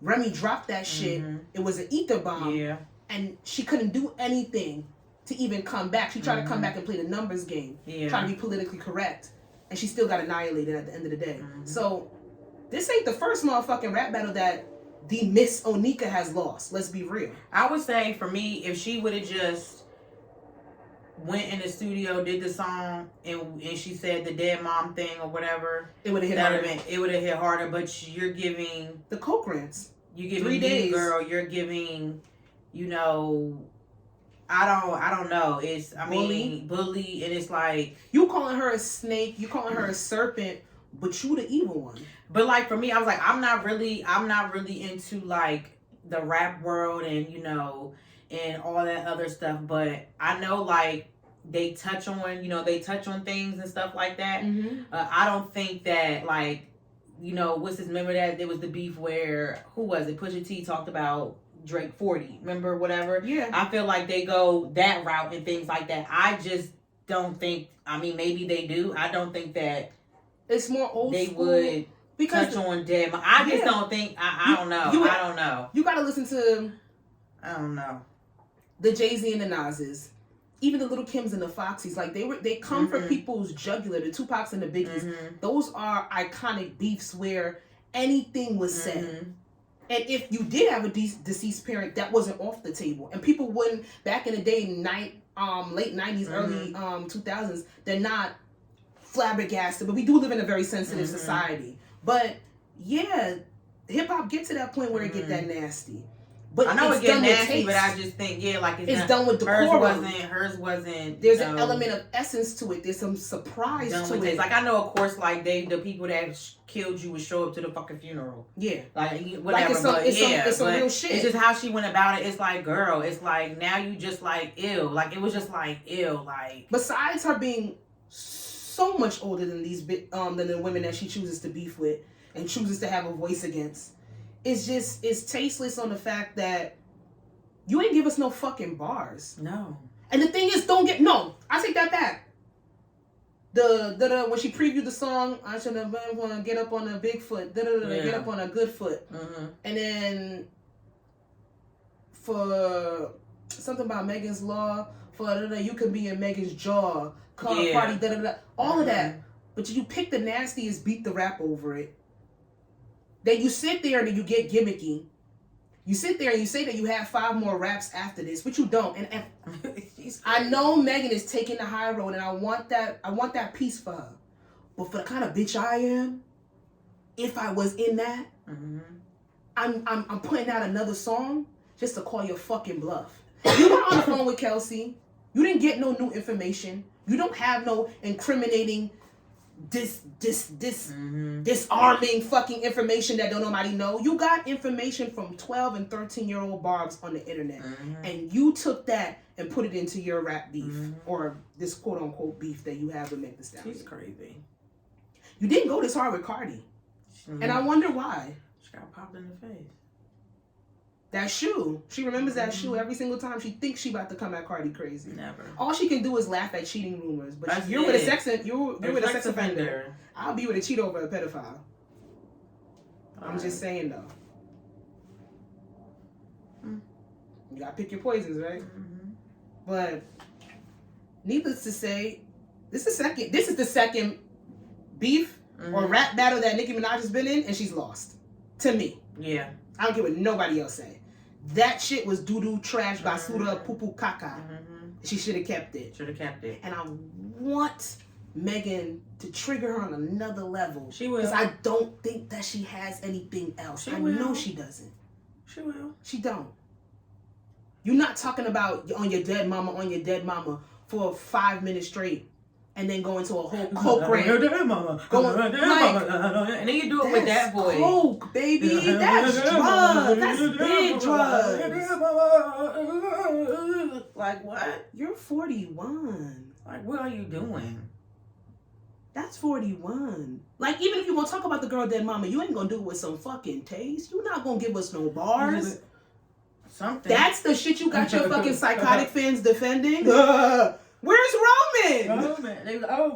Remy dropped that shit. It was an ether bomb. Yeah. And she couldn't do anything to even come back. She tried to come back and play the numbers game. Yeah. Trying to be politically correct. And she still got annihilated at the end of the day. So, this ain't the first motherfucking rap battle that the Miss Onika has lost. Let's be real. I would say, for me, if she would have just went in the studio, did the song, and she said the dead mom thing or whatever, it would have hit harder. It would have hit harder. But you're giving the coke rants. You giving 3 days, girl. You're giving, I don't know. It's bully, and it's like you calling her a snake, you calling her a serpent, but you the evil one. But like for me, I was like, I'm not really into like the rap world and and all that other stuff. But I know like they touch on things and stuff like that. I don't think that like what's his, remember that there was the beef where who was it? Pusha T talked about Drake 40, remember, whatever. Yeah, I feel like they go that route and things like that. I just don't think. I mean, maybe they do. I don't think that it's more old they school would touch on dead. I just don't think. I don't know. I don't know. You gotta listen to. I don't know. The Jazzy and the Nas's, even the Little Kims and the Foxies, like they come for people's jugular. The Tupacs and the Biggies, those are iconic beefs where anything was said. And if you did have a deceased parent, that wasn't off the table. And people wouldn't, back in the day, late 90s, early 2000s, they're not flabbergasted. But we do live in a very sensitive society. But yeah, hip hop get to that point where it get that nasty. But I know it gets nasty, but I just think, like it's done with decorum. Hers wasn't. There's an element of essence to it. There's some surprise to it. Like I know, of course, like the people that killed you would show up to the fucking funeral. Yeah, like whatever. Like it's some real shit. It's just how she went about it. It's like, girl, it's like now you just like ill. Like it was just like ill. Like besides her being so much older than than the women that she chooses to beef with and chooses to have a voice against. It's tasteless on the fact that you ain't give us no fucking bars. No. And the thing is, I take that back. When she previewed the song, I should have been want to get up on a Bigfoot, get up on a good foot. And then for something about Megan's Law, you can be in Megan's jaw, call a party, all of that. But you pick the nastiest, beat the rap over it. Then you sit there and you get gimmicky. You sit there and you say that you have 5 more raps after this, but you don't. And I know Megan is taking the high road, and I want that piece for her. But for the kind of bitch I am, if I was in that, I'm putting out another song just to call your fucking bluff. You were on the phone with Kelsey. You didn't get no new information. You don't have no incriminating disarming fucking information that don't nobody know. You got information from 12 and 13-year-old barbs on the internet, and you took that and put it into your rap beef or this quote unquote beef that you have with Meg Thee Stallion. She's crazy. You didn't go this hard with Cardi, and I wonder why. She got popped in the face. That shoe. She remembers that shoe every single time she thinks she about to come at Cardi crazy. Never. All she can do is laugh at cheating rumors. But That's you're it. with a sex offender. offender. I'll be with a cheat over a pedophile. I'm just saying though. You gotta pick your poisons, right? Mm-hmm. But needless to say, this is the second beef or rap battle that Nicki Minaj has been in, and she's lost. To me. Yeah. I don't care what nobody else say. That shit was doo-doo, trash, basura, poo-poo, caca. She should have kept it. And I want Megan to trigger her on another level. She will. Because I don't think that she has anything else. I know she doesn't. She will. She don't. You're not talking about on your dead mama for 5 minutes straight and then go into a whole coke rant. And then you do it with that voice. Coke, baby. That's drugs. That's big drugs. Like what? You're 41. Like what are you doing? That's 41. Like, even if you want to talk about the girl dead mama, you ain't gonna do it with some fucking taste. You're not gonna give us no bars. Something. That's the shit you got your fucking psychotic fans defending? Where's Roman?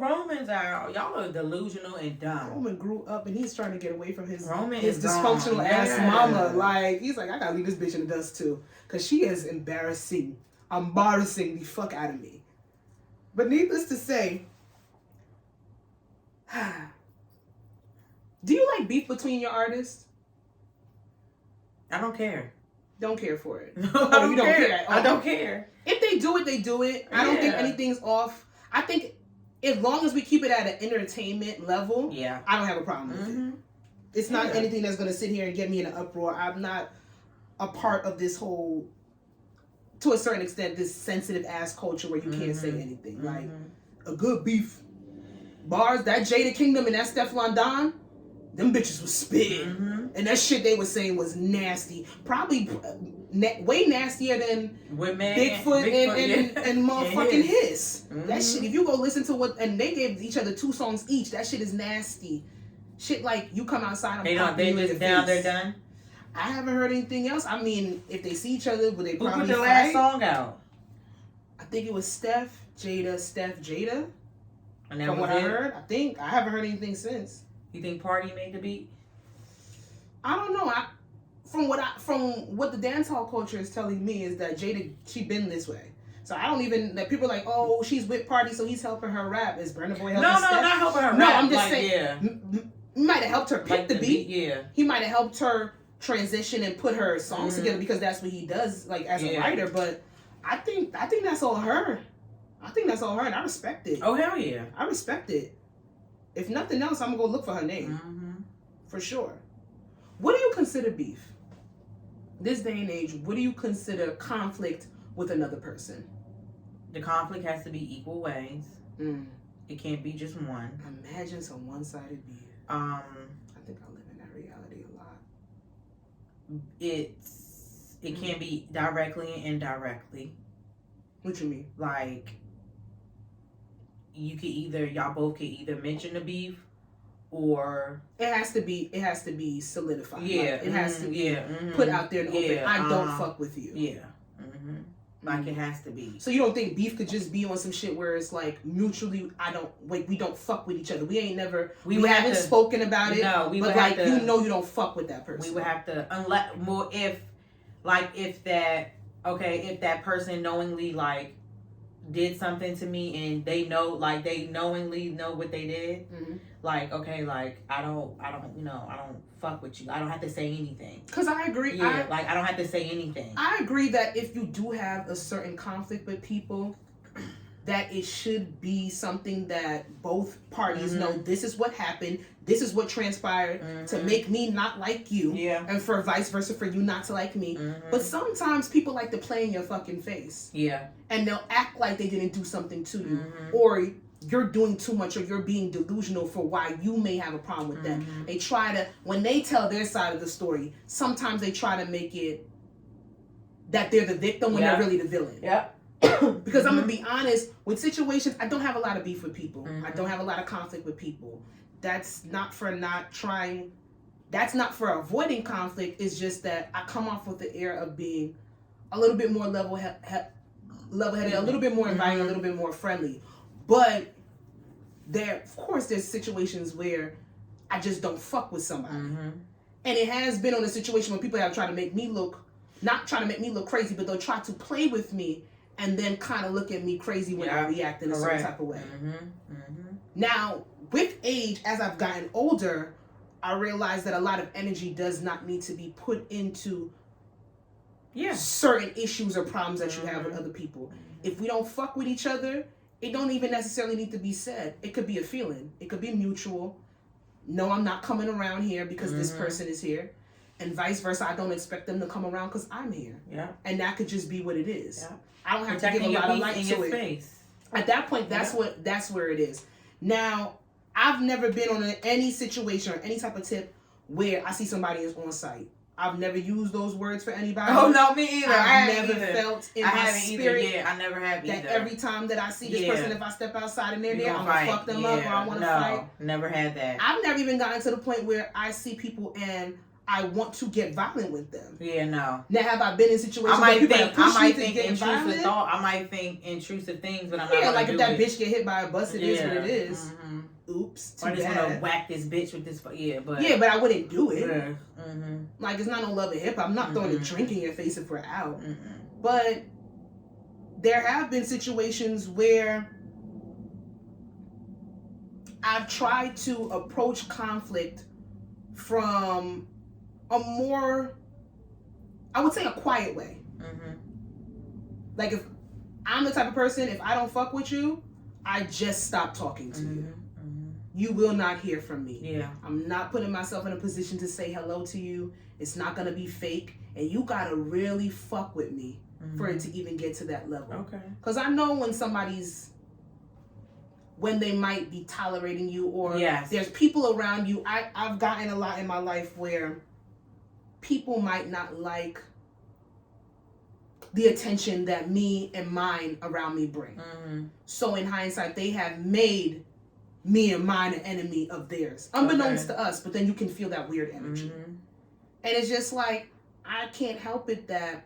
Roman's out. Y'all are delusional and dumb. Roman grew up and he's trying to get away from his is dysfunctional ass mama. Like, he's like, I gotta leave this bitch in the dust too. Because she is embarrassing the fuck out of me. But needless to say, do you like beef between your artists? I don't care. Don't care for it. No, you don't care. I don't care. If they do it, they do it. I don't think anything's off. I think as long as we keep it at an entertainment level, I don't have a problem with it. It's not anything that's going to sit here and get me in an uproar. I'm not a part of this whole, to a certain extent, this sensitive ass culture where you can't say anything. Like, a good beef. Bars, that Jada Kingdom and that Stefflon Don, them bitches was spit. And that shit they was saying was nasty. Probably way nastier than Bigfoot and motherfucking Hiss. That shit, if you go listen to what, and they gave each other 2 songs each, that shit is nasty. Shit like, you come outside, they just down, they're done? I haven't heard anything else. I mean, if they see each other, would they probably Who put the fight? last song out? I think it was Steph, Jada. And from what I heard, I haven't heard anything since. You think Party made the beat? I don't know. From what the dancehall culture is telling me is that Jada, she been this way. So I don't even, that people are like, oh, she's with Party, so he's helping her rap. Is Burna Boy helping Steph? No, not helping her rap. No, I'm just saying. He might have helped her pick the beat. He might have helped her transition and put her songs together because that's what he does, like as a writer. But I think that's all her. I think that's all her, and I respect it. Oh hell yeah, I respect it. If nothing else, I'm gonna go look for her name for sure. What do you consider beef? This day and age, what do you consider conflict with another person? The conflict has to be equal ways. It can't be just one. Imagine some one-sided beef. I think I live in that reality a lot. It can be directly and indirectly. What you mean? Like, y'all both can either mention the beef, or it has to be solidified. Yeah, like, it has to be put out there and open. I don't fuck with you. Yeah. Like it has to be. So you don't think beef could just be on some shit where it's like mutually, we don't fuck with each other. We haven't spoken about it. No, but like you don't fuck with that person. We would have to, unless more if that person knowingly like did something to me and they knowingly know what they did. Like, okay, like I don't fuck with you. I don't have to say anything. Cause I agree. Yeah, I don't have to say anything. I agree that if you do have a certain conflict with people, that it should be something that both parties know this is what happened, this is what transpired to make me not like you, and for vice versa for you not to like me. But sometimes people like to play in your fucking face. Yeah. And they'll act like they didn't do something to you. Or you're doing too much or you're being delusional for why you may have a problem with them. They try to, when they tell their side of the story, sometimes they try to make it that they're the victim when they're really the villain. Yep. Because I'm going to be honest, with situations, I don't have a lot of beef with people. I don't have a lot of conflict with people. That's not for not trying that's not for avoiding conflict. It's just that I come off with the air of being a little bit more level-headed, a little bit more inviting, a little bit more friendly. But of course, there's situations where I just don't fuck with somebody. And it has been on a situation where people have tried to make me look, not trying to make me look crazy, but they'll try to play with me and then kind of look at me crazy when I react in a certain type of way. Now, with age, as I've gotten older, I realize that a lot of energy does not need to be put into certain issues or problems that you have with other people. If we don't fuck with each other, it don't even necessarily need to be said. It could be a feeling. It could be mutual. No, I'm not coming around here because this person is here. And vice versa, I don't expect them to come around because I'm here. And that could just be what it is. I don't have to give a lot of light to it. Space. At that point, that's where it is. Now, I've never been on any situation or any type of tip where I see somebody is on site. I've never used those words for anybody. Oh, no, me either. I've never felt in my spirit I never have either. That every time that I see this person, if I step outside and they're there, I'm going to fuck them up or I want to fight. Never had that. I've never even gotten to the point where I see people and I want to get violent with them. No. Now, have I been in situations where people have pushed me to get intrusive thought. I might think intrusive things, but I'm not like if that bitch get hit by a bus, it is what it is. Oops, too bad. I just want to whack this bitch with this. But I wouldn't do it. Like, it's not no love and hip. I'm not throwing a drink in your face if we're out. But there have been situations where I've tried to approach conflict from a more, I would say, a quiet way. Like, if I'm the type of person, if I don't fuck with you, I just stop talking to you. You will not hear from me. I'm not putting myself in a position to say hello to you. It's not going to be fake. And you got to really fuck with me for it to even get to that level. Because I know when they might be tolerating you or there's people around you. I've gotten a lot in my life where people might not like the attention that me and mine around me bring. So in hindsight, they have made me and mine an enemy of theirs, unbeknownst to us, but then you can feel that weird energy. And it's just like, I can't help it that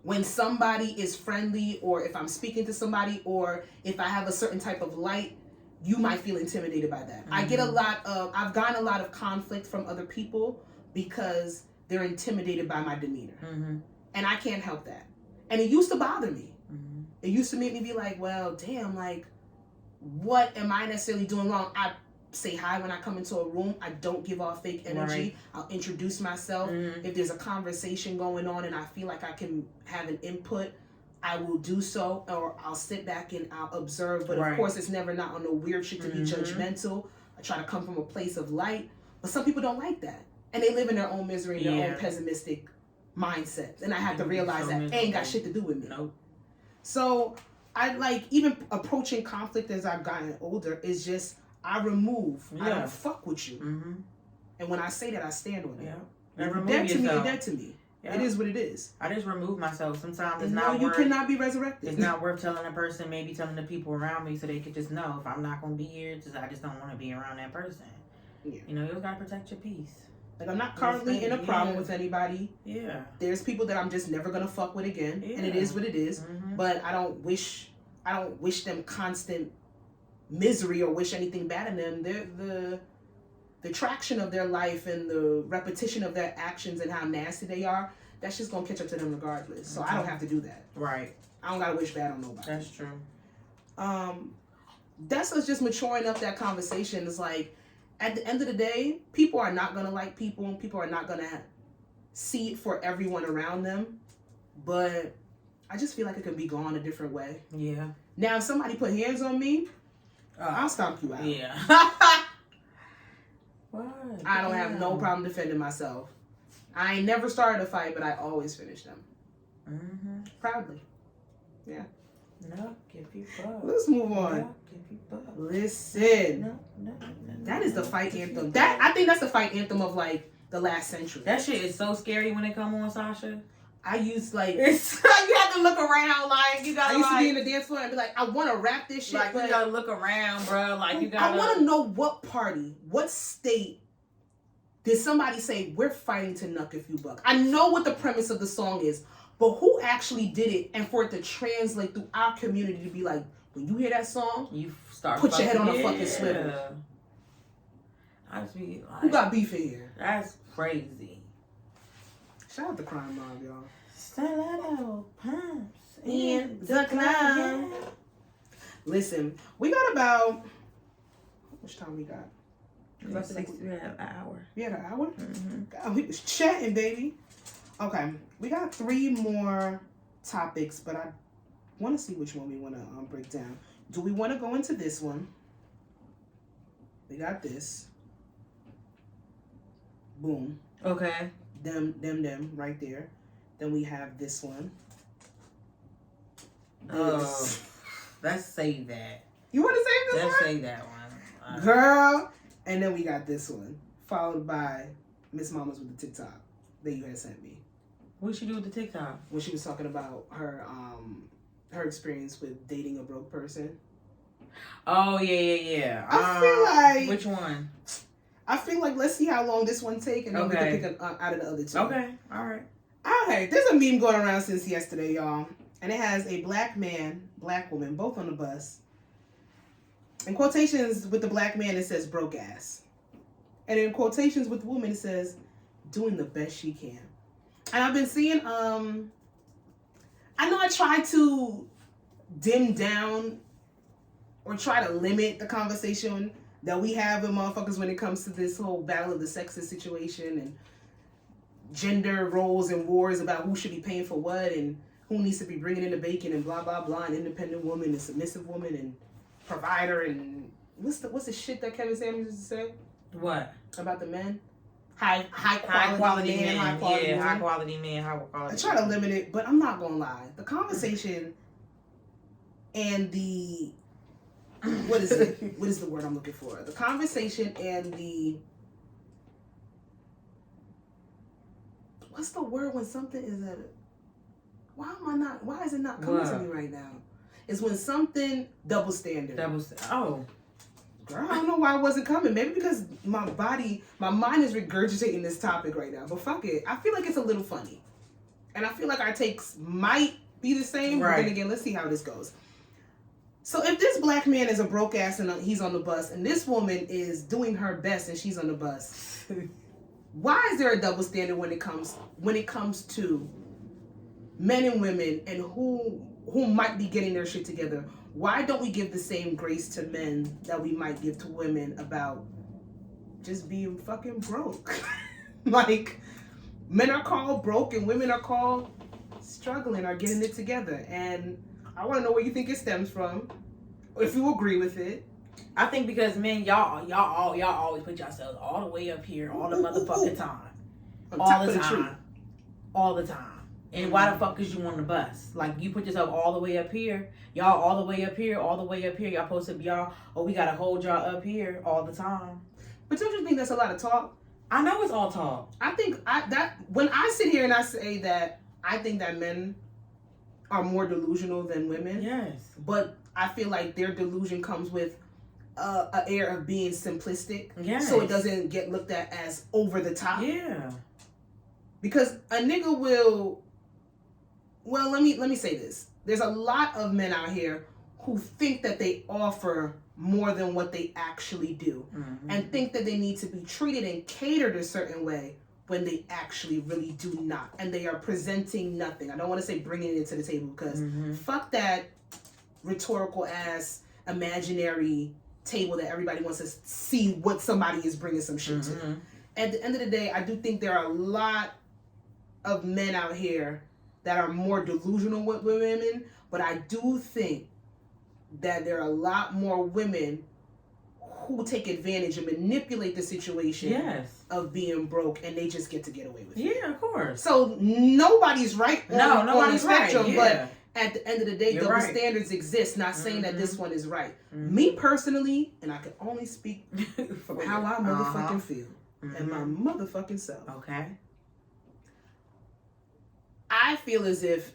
when somebody is friendly, or if I'm speaking to somebody, or if I have a certain type of light, you might feel intimidated by that. I've gotten a lot of conflict from other people because they're intimidated by my demeanor. And I can't help that. And it used to bother me. It used to make me be like, well, damn, like, what am I necessarily doing wrong? I say hi when I come into a room. I don't give off fake energy. I'll introduce myself. If there's a conversation going on and I feel like I can have an input, I will do so, or I'll sit back and I'll observe. But of course, it's never not on no weird shit to be judgmental. I try to come from a place of light. But some people don't like that. And they live in their own misery, in their own pessimistic mindset. And I have to realize that it ain't got shit to do with me. So I like, even approaching conflict as I've gotten older is just, I remove. I don't fuck with you. And when I say that, I stand on it. If you're dead to me, you're dead to me. It is what it is. I just remove myself. Sometimes it's not worth... you cannot be resurrected. It's not worth telling a person, maybe telling the people around me so they could just know if I'm not going to be here, I just don't want to be around that person. You know, you got to protect your peace. Like, I'm not currently in a problem with anybody. There's people that I'm just never going to fuck with again. And it is what it is. But I don't wish them constant misery or wish anything bad in them. The traction of their life and the repetition of their actions and how nasty they are, that's just going to catch up to them regardless. So I don't have to do that. I don't got to wish bad on nobody. That's true. That's us just maturing up that conversation. It's like, at the end of the day, people are not going to like people, and people are not going to see it for everyone around them. But I just feel like it could be gone a different way. Now, if somebody put hands on me, I'll stomp you out. I don't have no problem defending myself. I ain't never started a fight, but I always finish them. Proudly. No, give you fuck. Let's move on. No, give you fuck. Listen. That is the fight anthem. I think that's the fight anthem of, like, the last century. That shit is so scary when it come on, Sasha. I used, like... you have to look around, like, you gotta, I used to be in the dance floor and be like, I want to rap this shit, like, but... you gotta look around, bro. Like, you gotta... I want to know what party, what state did somebody say, we're fighting to knuck if you buck? I know what the premise of the song is, but who actually did it, and for it to translate through our community to be like, when you hear that song, you start put your head on a fucking swivel. I just be like, who got beef in here? That's crazy. Shout out to Crime Mob, y'all. Stiletto pumps in the club. Listen, we got about, how much time we got? We have an hour. We had an hour? Mm-hmm. God, we was chatting, baby. Okay, we got 3 more topics, but I want to see which one we want to break down. Do we want to go into this one? We got this. Boom. Okay. Them, right there. Then we have this one. Oh, let's save that. You want to save this one? Let's save that one. Girl. And then we got this one, followed by Miss Mamas with the TikTok that you had sent me. What she do with the TikTok? When she was talking about her experience with dating a broke person. Oh, yeah. I feel like... Which one? I feel like let's see how long this one take, and then we can pick out of the other 2. Okay, all right. Okay, there's a meme going around since yesterday, y'all. And it has a black man, black woman, both on the bus. In quotations with the black man, it says broke ass. And in quotations with the woman, it says doing the best she can. And I've been seeing, I know I try to dim down or try to limit the conversation that we have with motherfuckers when it comes to this whole battle of the sexes situation and gender roles and wars about who should be paying for what and who needs to be bringing in the bacon and blah, blah, blah, and independent woman and submissive woman and provider and what's the shit that Kevin Samuels used to say? What? About the men? High quality men, high quality women. High quality men, high quality. I try to limit it, but I'm not gonna lie. The conversation and the what is it? What is the word I'm looking for? The conversation and the what's the word when something is at why is it not coming to me right now? It's when something double standard. Oh. Girl, I don't know why it wasn't coming. Maybe because my mind is regurgitating this topic right now. But fuck it. I feel like it's a little funny. And I feel like our takes might be the same. Right. But then again, let's see how this goes. So if this black man is a broke ass and he's on the bus, and this woman is doing her best and she's on the bus, why is there a double standard when it comes to men and women and who might be getting their shit together? Why don't we give the same grace to men that we might give to women about just being fucking broke? Like, men are called broke and women are called struggling or getting it together. And I want to know where you think it stems from, if you agree with it. I think because men, y'all always put yourselves all the way up here all the motherfucking time. All the time. And why the fuck is you on the bus? Like, you put yourself all the way up here. Y'all all the way up here, all the way up here. Y'all supposed to be we gotta hold y'all up here all the time. But don't you think that's a lot of talk? I know it's all talk. I think that when I sit here and I say that I think that men are more delusional than women. Yes. But I feel like their delusion comes with an air of being simplistic. Yes. So it doesn't get looked at as over the top. Yeah. Because a nigga will... Well, let me say this. There's a lot of men out here who think that they offer more than what they actually do. Mm-hmm. And think that they need to be treated and catered a certain way when they actually really do not. And they are presenting nothing. I don't want to say bringing it to the table because fuck that rhetorical ass imaginary table that everybody wants to see what somebody is bringing some shit to. At the end of the day, I do think there are a lot of men out here that are more delusional with women, but I do think that there are a lot more women who take advantage and manipulate the situation of being broke, and they just get away with it. Yeah, of course. So nobody's right on the spectrum, right. But at the end of the day, double standards exist, not saying that this one is right. Me personally, and I can only speak from how I motherfucking feel and my motherfucking self. Okay. I feel as if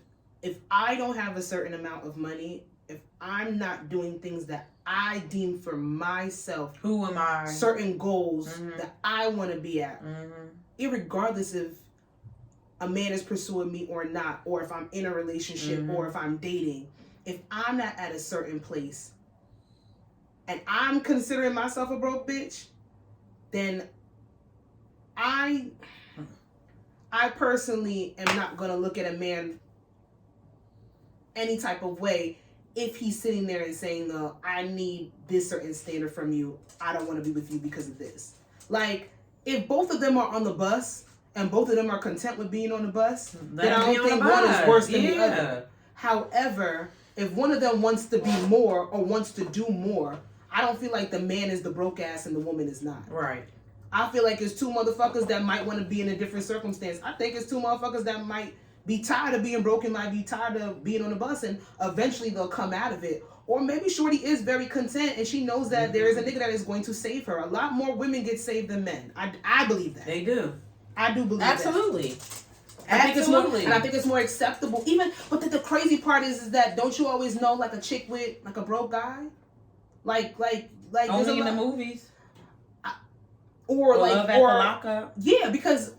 I don't have a certain amount of money if I'm not doing things that I deem for myself, who am I? Certain goals that I want to be at, irregardless if a man is pursuing me or not, or if I'm in a relationship or if I'm dating, if I'm not at a certain place and I'm considering myself a broke bitch, then I personally am not going to look at a man any type of way if he's sitting there and saying, no, I need this certain standard from you. I don't want to be with you because of this. Like, if both of them are on the bus and both of them are content with being on the bus, then I don't think one is worse than the other. However, if one of them wants to be more or wants to do more, I don't feel like the man is the broke ass and the woman is not. Right. I feel like it's two motherfuckers that might want to be in a different circumstance. I think it's two motherfuckers that might be tired of being broken, might be tired of being on the bus, and eventually they'll come out of it. Or maybe Shorty is very content and she knows that there is a nigga that is going to save her. A lot more women get saved than men. I believe that. They do. I do believe Absolutely. that. Absolutely. I think it's more acceptable. Even, but the crazy part is that don't you always know like a chick with like a broke guy? Like only in the movies. Or like Love at the Lockup. Yeah, because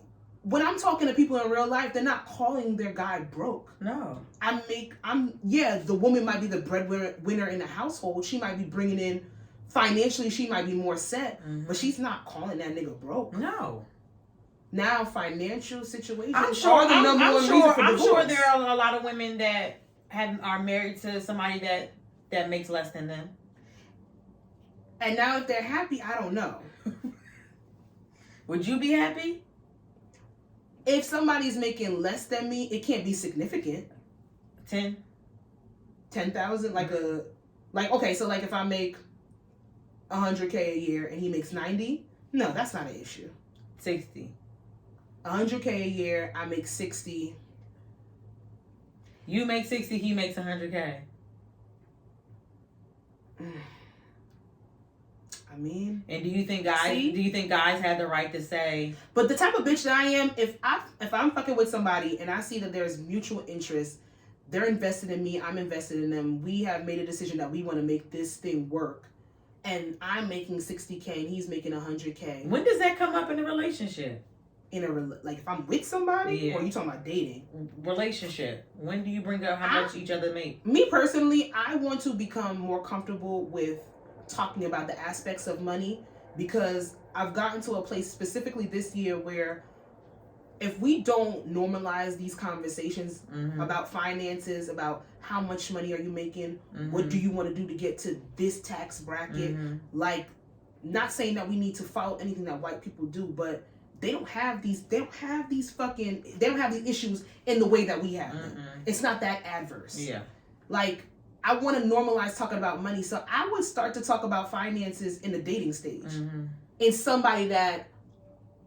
when I'm talking to people in real life, they're not calling their guy broke. No. The woman might be the breadwinner in the household. She might be bringing in financially, she might be more set, but she's not calling that nigga broke. No. Now, financial situations are the number one reason for divorce. I'm sure there are a lot of women that are married to somebody that makes less than them. And now if they're happy, I don't know. Would you be happy? If somebody's making less than me, it can't be significant. 10,000? Okay, so like if I make $100K a year and he makes 90, no, that's not an issue. 60. $100K a year, I make 60. You make 60, he makes 100K. I mean, and do you think guys have the right to say? But the type of bitch that I am, if I'm fucking with somebody and I see that there's mutual interest, they're invested in me, I'm invested in them. We have made a decision that we want to make this thing work, and I'm making 60K and he's making 100K. When does that come up in a relationship? Like if I'm with somebody, or are you talking about dating? Relationship. When do you bring up how much each other make? Me personally, I want to become more comfortable with talking about the aspects of money, because I've gotten to a place specifically this year where if we don't normalize these conversations about finances, about how much money are you making, what do you want to do to get to this tax bracket, like, not saying that we need to follow anything that white people do, but they don't have these issues in the way that we have them. It's not that adverse. Yeah. Like, I want to normalize talking about money, so I would start to talk about finances in the dating stage. In somebody that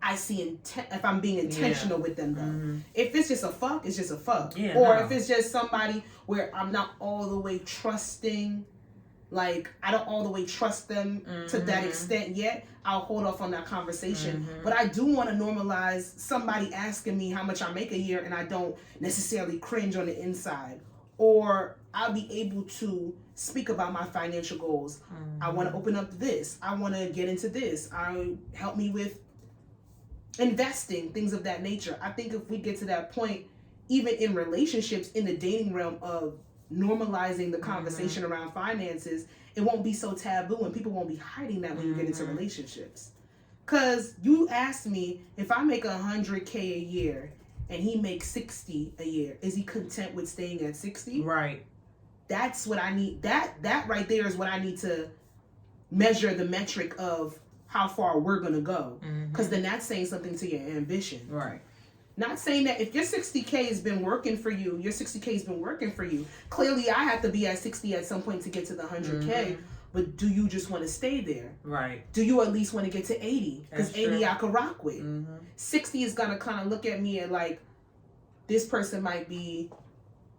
I see if I'm being intentional with them, though. If it's just a fuck, it's just a fuck. Yeah, or if it's just somebody where I'm not all the way trusting, like I don't all the way trust them to that extent yet, I'll hold off on that conversation. But I do want to normalize somebody asking me how much I make a year and I don't necessarily cringe on the inside. Or I'll be able to speak about my financial goals. I want to open up this. I want to get into this. Help me with investing, things of that nature. I think if we get to that point, even in relationships, in the dating realm of normalizing the conversation around finances, it won't be so taboo and people won't be hiding that when you get into relationships. Because you asked me, if I make 100K a year and he makes 60 a year, is he content with staying at 60? Right. That's what I need. That right there is what I need to measure the metric of how far we're going to go. Because then that's saying something to your ambition. Right. Not saying that if your 60K has been working for you, your 60K has been working for you. Clearly, I have to be at 60 at some point to get to the 100K. But do you just want to stay there? Right. Do you at least want to get to 80? Because 80 I could rock with. 60 is going to kind of look at me and like, this person might be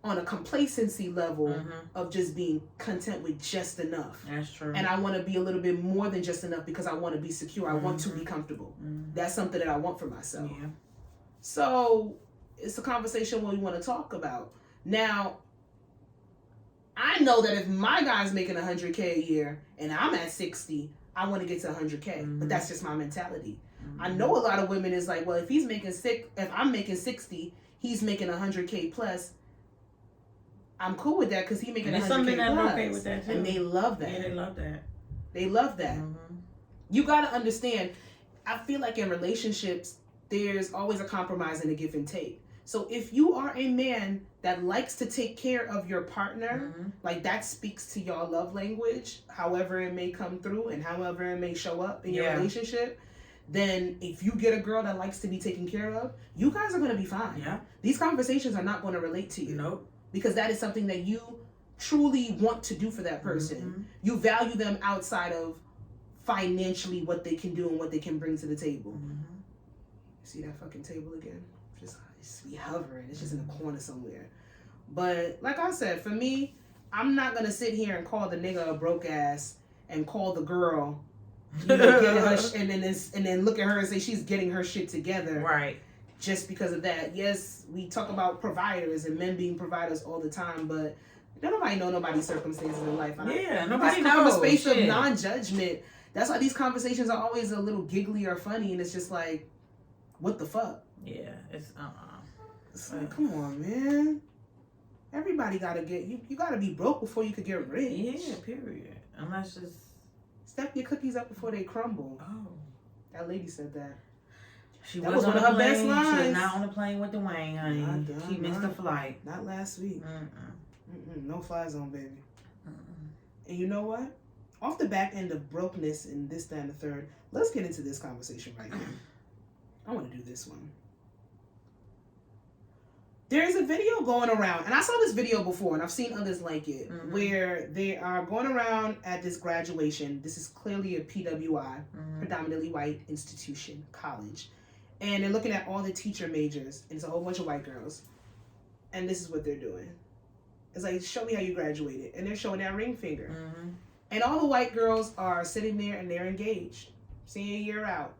on a complacency level of just being content with just enough. That's true. And I want to be a little bit more than just enough because I want to be secure. I want to be comfortable. That's something that I want for myself. Yeah. So it's a conversation we want to talk about. Now, I know that if my guy's making $100K a year and I'm at 60, I want to get to 100K. But that's just my mentality. I know a lot of women is like, well, if I'm making 60, he's making 100K plus. I'm cool with that because he's making 100K plus. Okay with that too. And they love that. Yeah, they love that. They love that. You got to understand, I feel like in relationships, there's always a compromise and a give and take. So if you are a man that likes to take care of your partner, like that speaks to your love language, however it may come through and however it may show up in your relationship, then if you get a girl that likes to be taken care of, you guys are going to be fine. Yeah. These conversations are not going to relate to you. Nope. Because that is something that you truly want to do for that person. You value them outside of financially what they can do and what they can bring to the table. See that fucking table again? Just be hovering. It's just in a corner somewhere. But like I said, for me, I'm not gonna sit here and call the nigga a broke ass and call the girl, you know, getting her and then look at her and say she's getting her shit together. Right. Just because of that. Yes, we talk about providers and men being providers all the time, but don't nobody know nobody's circumstances in life. Nobody knows. From a space of non-judgment. That's why these conversations are always a little giggly or funny, and it's just like, what the fuck? Yeah, it's It's like, come on, man. Everybody gotta get you gotta be broke before you could get rich. Yeah, period. Unless just step your cookies up before they crumble. Oh, that lady said that. That was one of her best lines. She was not on the plane with Dwayne, honey. She missed the flight. Not last week. No fly zone, baby. And you know what? Off the back end of brokenness and this, that, and the third, let's get into this conversation right here. I want to do this one. There's a video going around, and I saw this video before, and I've seen others like it, where they are going around at this graduation. This is clearly a PWI, predominantly white institution, college. And they're looking at all the teacher majors, and it's a whole bunch of white girls. And this is what they're doing. It's like, show me how you graduated. And they're showing that ring finger. And all the white girls are sitting there, and they're engaged. Senior year out.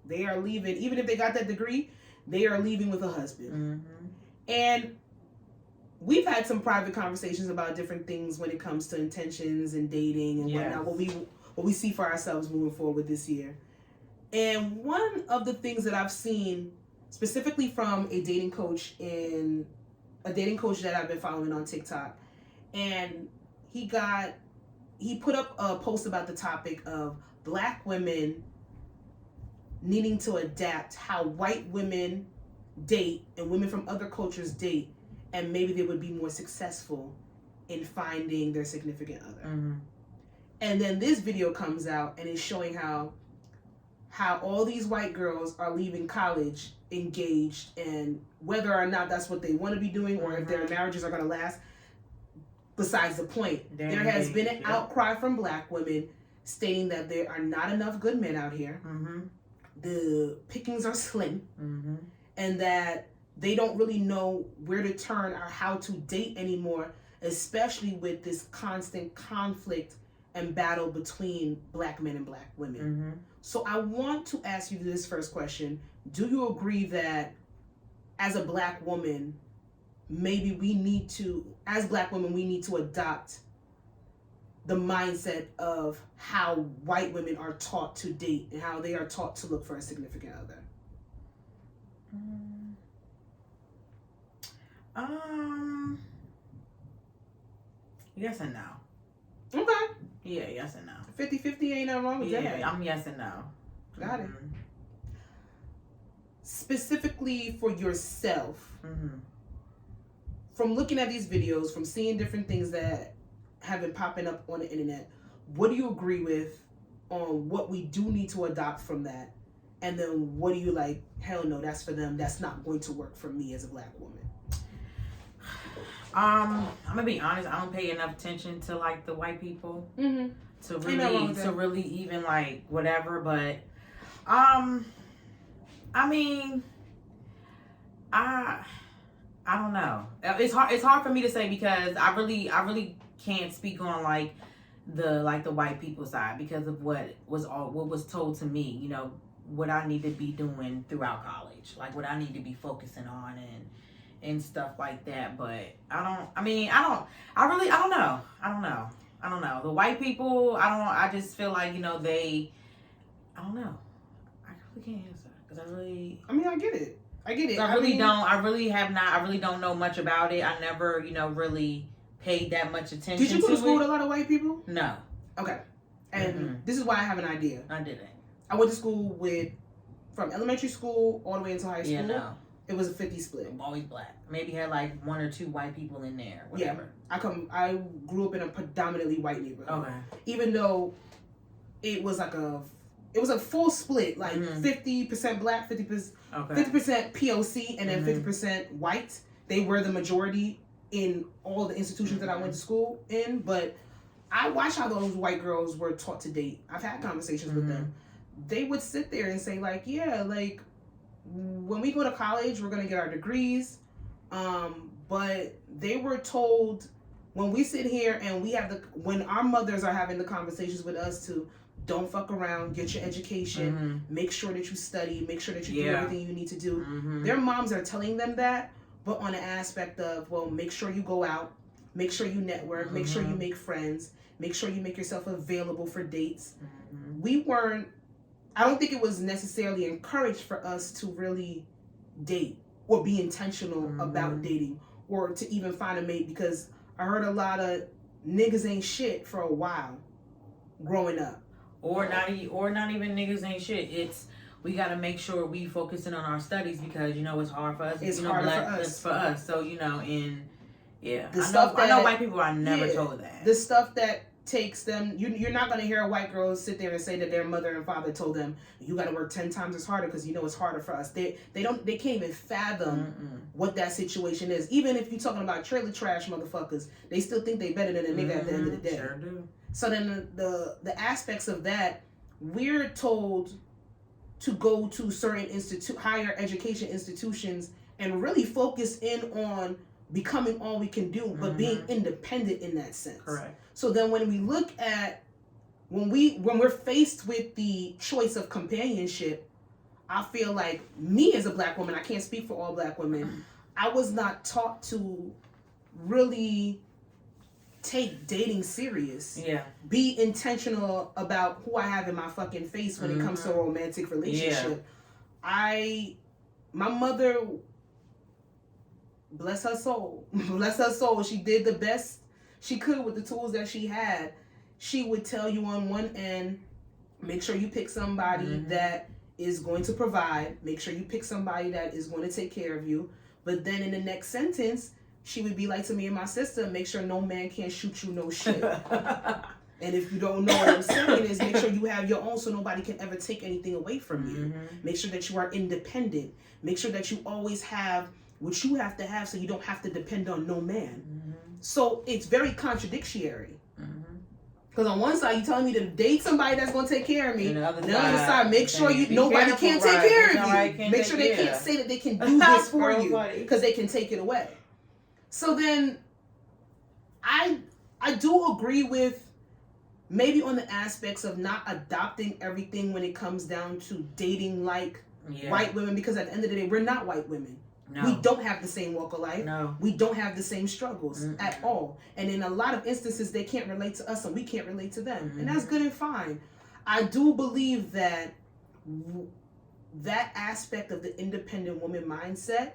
They are leaving. Even if they got that degree, they are leaving with a husband. And we've had some private conversations about different things when it comes to intentions and dating and whatnot, what we see for ourselves moving forward this year. And one of the things that I've seen specifically from a dating coach that I've been following on TikTok, and he put up a post about the topic of black women needing to adapt how white women date and women from other cultures date, and maybe they would be more successful in finding their significant other. And then this video comes out and is showing how all these white girls are leaving college engaged, and whether or not that's what they want to be doing or if their marriages are going to last, besides the point. There has been an outcry from black women stating that there are not enough good men out here. The pickings are slim. And that they don't really know where to turn or how to date anymore, especially with this constant conflict and battle between black men and black women. So I want to ask you this first question. Do you agree that as a black woman, maybe we need to adopt the mindset of how white women are taught to date and how they are taught to look for a significant other? Yes and no. Okay. Yeah, yes and no. 50-50 ain't nothing wrong with that. Yeah, I'm yes and no. Got it. Specifically for yourself, from looking at these videos, from seeing different things that have been popping up on the internet, what do you agree with on what we do need to adopt from that? And then what do you like, hell no, that's for them, that's not going to work for me as a black woman? I'm gonna be honest, I don't pay enough attention to like the white people to really even like whatever, but I mean, I don't know. It's hard for me to say because I really can't speak on like the white people side because of what was told to me, you know, what I need to be doing throughout college, like what I need to be focusing on and stuff like that. But I don't know. The white people, I just feel like, I don't know. I really can't answer because I get it. I really don't know much about it. I never, really paid that much attention to it. Did you go to school with a lot of white people? No. Okay. And this is why I have an idea. I didn't. I went to school from elementary school all the way into high school. Yeah, no. It was a 50 split. Always black. Maybe had like 1 or 2 white people in there. Whatever. Yeah. I grew up in a predominantly white neighborhood. Okay. Even though it was a full split, like 50% black, 50% POC, and then 50% white. They were the majority in all the institutions that I went to school in. But I watched how those white girls were taught to date. I've had conversations with them. They would sit there and say like, yeah, like when we go to college, we're going to get our degrees. But they were told when we sit here and when our mothers are having the conversations with us to don't fuck around, get your education, make sure that you study, make sure that you do everything you need to do. Their moms are telling them that, but on an aspect of, well, make sure you go out, make sure you network, make sure you make friends, make sure you make yourself available for dates. I don't think it was necessarily encouraged for us to really date or be intentional about dating or to even find a mate, because I heard a lot of niggas ain't shit for a while growing up. Or not even niggas ain't shit. It's we got to make sure we focusing on our studies because it's hard for us. It's harder for us. So I know white people are never told that. The stuff that takes them, you're not going to hear a white girl sit there and say that their mother and father told them you got to work 10 times as harder because it's harder for us. They can't even fathom what that situation is. Even if you're talking about trailer trash motherfuckers, they still think they better than a nigga at the end of the day. Sure do. So then the aspects of that, we're told to go to certain higher education institutions and really focus in on becoming all we can do, but being independent in that sense. Correct. So then when we look at when we're faced with the choice of companionship, I feel like me as a black woman, I can't speak for all black women, I was not taught to really take dating serious. Yeah. Be intentional about who I have in my fucking face when it comes to a romantic relationship. Yeah. My mother, bless her soul, she did the best she could with the tools that she had. She would tell you on one end, make sure you pick somebody that is going to provide, make sure you pick somebody that is going to take care of you. But then in the next sentence, she would be like to me and my sister, make sure no man can shoot you no shit. And if you don't know what I'm saying is make sure you have your own so nobody can ever take anything away from you. Make sure that you are independent. Make sure that you always have what you have to have so you don't have to depend on no man. So it's very contradictory. Because on one side, you're telling me to date somebody that's going to take care of me. And on the other side, make sure nobody can't take care of you. Make sure they can't say that they can do this for you because they can take it away. So then I do agree with maybe on the aspects of not adopting everything when it comes down to dating like white women, because at the end of the day, we're not white women. No. We don't have the same walk of life. No. We don't have the same struggles at all. And in a lot of instances, they can't relate to us and we can't relate to them. And that's good and fine. I do believe that that aspect of the independent woman mindset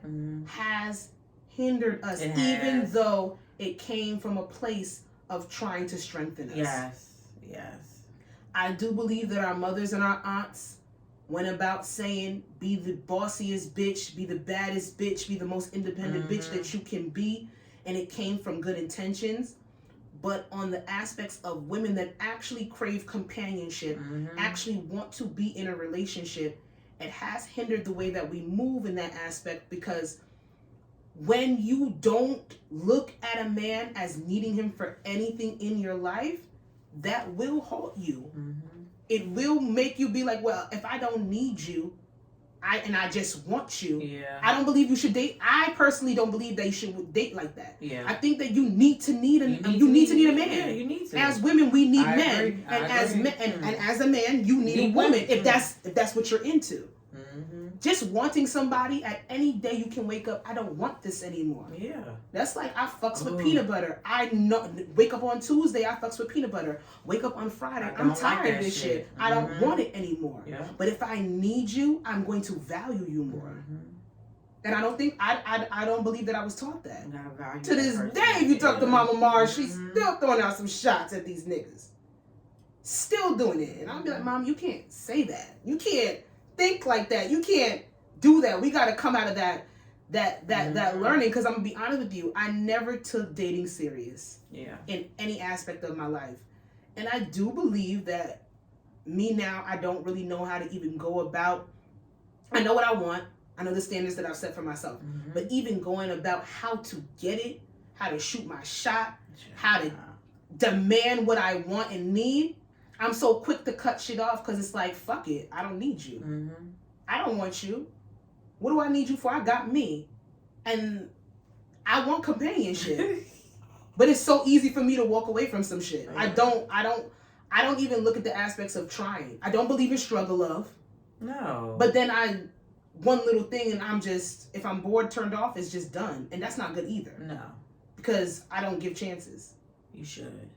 has hindered us, even though it came from a place of trying to strengthen us. Yes. I do believe that our mothers and our aunts went about saying, be the bossiest bitch, be the baddest bitch, be the most independent bitch that you can be. And it came from good intentions. But on the aspects of women that actually crave companionship, actually want to be in a relationship, it has hindered the way that we move in that aspect, because when you don't look at a man as needing him for anything in your life, that will halt you. It will make you be like, well, if I don't need you, I just want you, I don't believe you should date. I personally don't believe that you should date like that. I think that you need to need a man. Yeah, you need to. As women, we need men, and as a man, you need a woman if that's what you're into. just wanting somebody at any day you can wake up, I don't want this anymore. Yeah. That's like I fucks with peanut butter. I know wake up on Tuesday, I fucks with peanut butter. Wake up on Friday, I'm tired of this shit. I don't want it anymore. Yeah. But if I need you, I'm going to value you more. And I don't think I don't believe that I was taught that. To this day, if you talk to Mama Mars, she's still throwing out some shots at these niggas. Still doing it. And I'll be like, Mom, you can't say that. You can't think like that. You can't do that. We got to come out of that learning. Because I'm gonna be honest with you, I never took dating serious. Yeah. In any aspect of my life, and I do believe that me now, I don't really know how to even go about. I know what I want. I know the standards that I've set for myself. But even going about how to get it, how to shoot my shot, how to demand what I want and need. I'm so quick to cut shit off because it's like, fuck it. I don't need you. I don't want you. What do I need you for? I got me. And I want companionship. But it's so easy for me to walk away from some shit. I don't even look at the aspects of trying. I don't believe in struggle love. No. But then one little thing and I'm just, if I'm bored, turned off, it's just done. And that's not good either. No. Because I don't give chances. You should.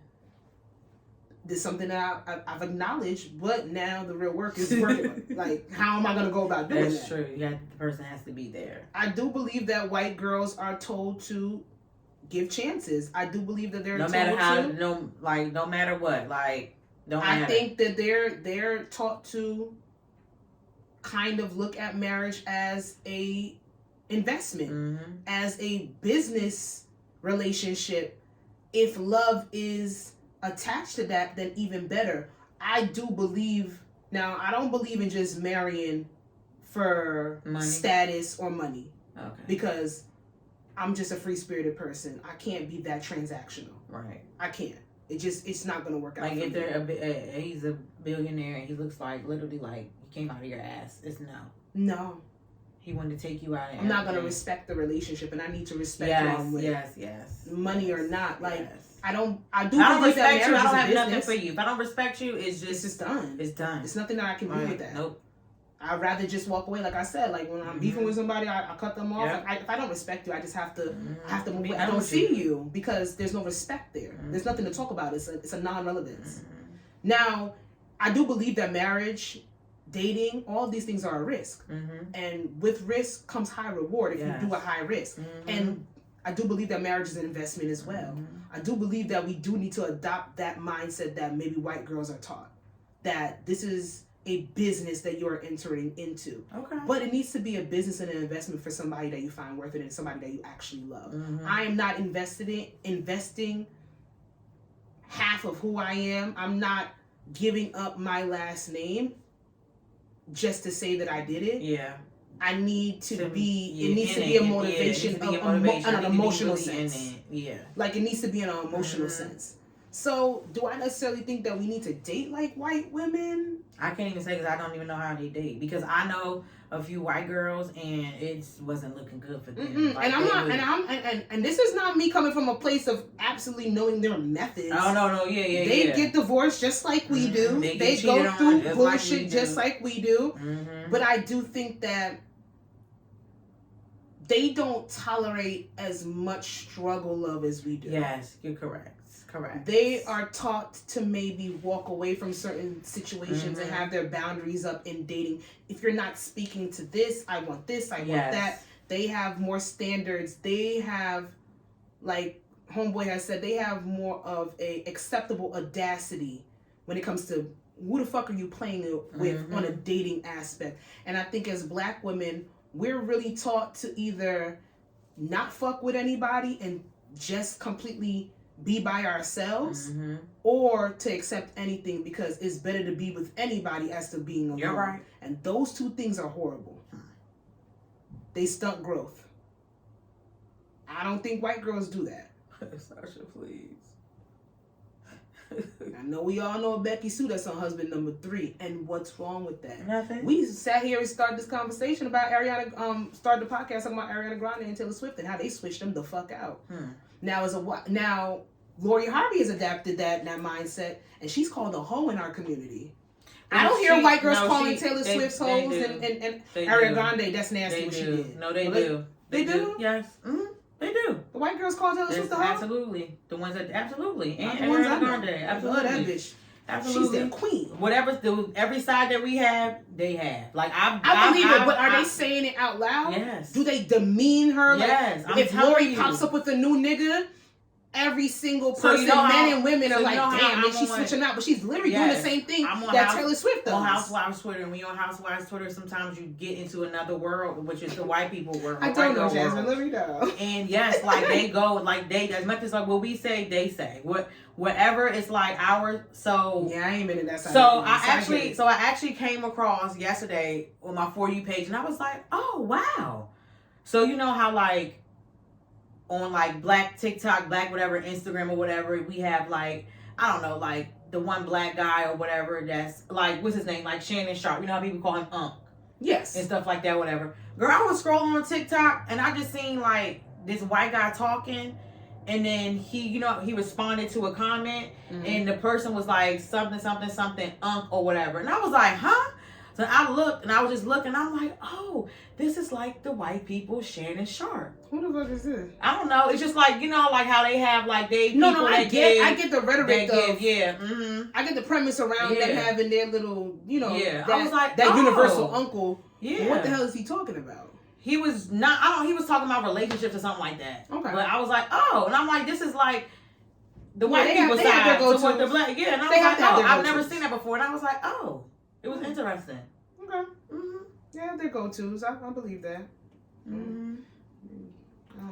This is something that I've acknowledged, but now the real work is working. Like, how am I going to go about doing that? That's true. The person has to be there. I do believe that white girls are told to give chances. I do believe that they're no matter what. I think that they're taught to kind of look at marriage as a investment, as a business relationship. If love is attached to that, then even better. I do believe, now I don't believe in just marrying for status or money. Okay. Because I'm just a free-spirited person. I can't be that transactional. Right. I can't. It's not going to work out. Like if they're he's a billionaire and he looks like literally like he came out of your ass. It's no. No. He wanted to take you out. I'm not going to respect the relationship, and I need to respect who I'm with. Yes. Money or not, like I do respect you. I don't have nothing for you. If I don't respect you, it's just done. It's done. It's nothing that I can do with that. Nope. I'd rather just walk away. Like I said, like when I'm beefing with somebody, I cut them off. Like if I don't respect you, I just have to move. I don't see you because there's no respect there. There's nothing to talk about. It's a non-relevance. Now, I do believe that marriage, dating, all of these things are a risk, and with risk comes high reward if you do a high risk. And I do believe that marriage is an investment as well. I do believe that we do need to adopt that mindset that maybe white girls are taught, that this is a business that you're entering into. Okay. But it needs to be a business and an investment for somebody that you find worth it and somebody that you actually love. I am not investing half of who I am. I'm not giving up my last name just to say that I did it. Yeah. I need to be, it needs to be a motivation on an emotional sense. Yeah. Like it needs to be in an emotional sense. So, do I necessarily think that we need to date like white women? I can't even say because I don't even know how they date. Because I know a few white girls and it wasn't looking good for them. Like, and this is not me coming from a place of absolutely knowing their methods. Oh no, They get divorced just like we do. They go through bullshit just like we do. But I do think that they don't tolerate as much struggle love as we do. Yes, you're correct. They are taught to maybe walk away from certain situations and have their boundaries up in dating. If you're not speaking to this, I want this, I want that. They have more standards. They have, like Homeboy has said, they have more of a acceptable audacity when it comes to who the fuck are you playing with on a dating aspect. And I think as black women, we're really taught to either not fuck with anybody and just completely be by ourselves or to accept anything because it's better to be with anybody as to being alone. You're right. And those two things are horrible. They stunt growth. I don't think white girls do that. Sasha, please. I know we all know Becky Sue that's on husband number 3, and what's wrong with that? Nothing. We sat here and started this conversation about started the podcast talking about Ariana Grande and Taylor Swift and how they switched them the fuck out. Now Lori Harvey has adapted that mindset, and she's called a hoe in our community. I don't hear white girls calling Taylor Swift's hoes and Ariana Grande. That's nasty what she did. No, they do. They do? Yes. Mm-hmm. They do. The white girls call Taylor Swift the hoe? Absolutely. The ones that, absolutely. And the ones Ariana Grande. Absolutely. I love that bitch. Absolutely. She's the queen. Whatever, every side that we have, they have. Like, I believe it, but are they saying it out loud? Yes. Do they demean her? Yes. Like, if Lori pops up with a new nigga, every single person, men and women, are like, damn, man, she's switching out. But she's literally doing the same thing that Taylor Swift does. On Housewives Twitter, and when you're on Housewives Twitter, sometimes you get into another world, which is the white people world. I don't know, Jasmine. Let me know. And yes, like they go, like they, as much as like what we say, they say. Whatever it's like our, so. Yeah, I ain't been in that side. So I actually came across yesterday on my For You page, and I was like, oh, wow. So you know how like, on like Black TikTok, Black whatever, Instagram or whatever, we have like, I don't know, like the one black guy or whatever that's like, what's his name? Like Shannon Sharp. You know how people call him Unc? Yes. And stuff like that, whatever. Girl, I was scrolling on TikTok and I just seen like this white guy talking, and then he responded to a comment, and the person was like something, Unc or whatever. And I was like, huh? So I looked and I was just looking. I'm like, oh, this is like the white people Shannon Sharp. Who the fuck is this? I don't know. It's just like, you know, like how they have like they I get the rhetoric though. Yeah. Mm-hmm. I get the premise around them having their little, you know, I was like, that universal uncle. Yeah. What the hell is he talking about? He was not. He was talking about relationships or something like that. Okay. But I was like, oh, and I'm like, this is like the white people side. So what the black? Yeah. And I was like, oh, I've never seen that before. And I was like, oh, it was interesting. Okay. Mm-hmm. Yeah, their go-tos. I believe that. Mm-hmm.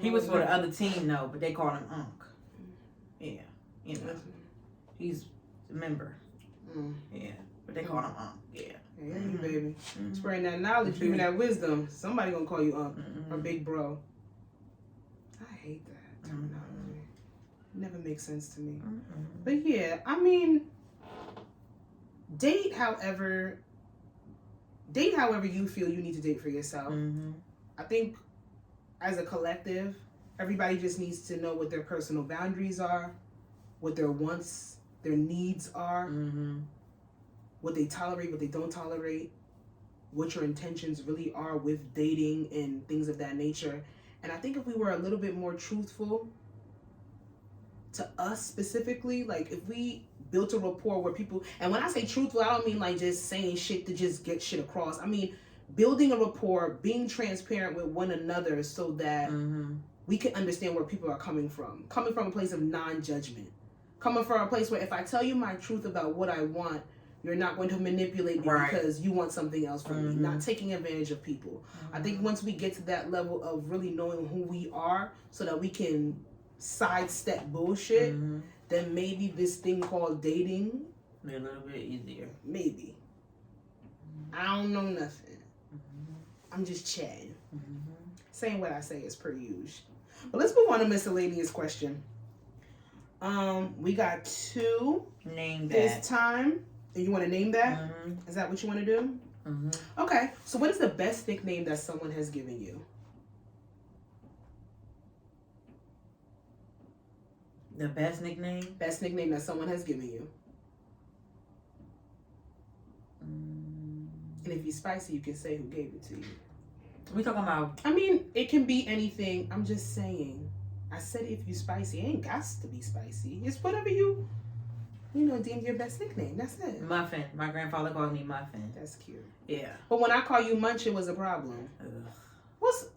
He was for the other team, though, but they called him Unc. Yeah. You know. He's a member. Yeah. But they called him Unc. Yeah. Yeah, you baby. Spreading that knowledge, giving that wisdom. Somebody gonna call you Unc or big bro. I hate that terminology. Never makes sense to me. But yeah, I mean, date however you feel you need to date for yourself. I think as a collective, everybody just needs to know what their personal boundaries are, what their wants, their needs are, what they tolerate, what they don't tolerate, what your intentions really are with dating and things of that nature. And I think if we were a little bit more truthful to us specifically, like if we built a rapport where people, and when I say truthful, I don't mean like just saying shit to just get shit across. I mean building a rapport, being transparent with one another so that we can understand where people are coming from a place of non-judgment, coming from a place where if I tell you my truth about what I want, you're not going to manipulate me because you want something else from me, not taking advantage of people. I think once we get to that level of really knowing who we are so that we can sidestep bullshit, then maybe this thing called dating be a little bit easier. Maybe. I don't know nothing. I'm just chatting. Saying what I say is per usual. But let's move on to miscellaneous question. We got 2 name this time. You want to name that? Is that what you want to do? Okay. So what is the best nickname that someone has given you? The best nickname? Best nickname that someone has given you. And if you're spicy, you can say who gave it to you. We talking about? I mean, it can be anything. I'm just saying. I said if you spicy. It ain't got to be spicy. It's whatever you deem your best nickname. That's it. Muffin. My grandfather called me Muffin. That's cute. Yeah. But when I call you Munch, it was a problem.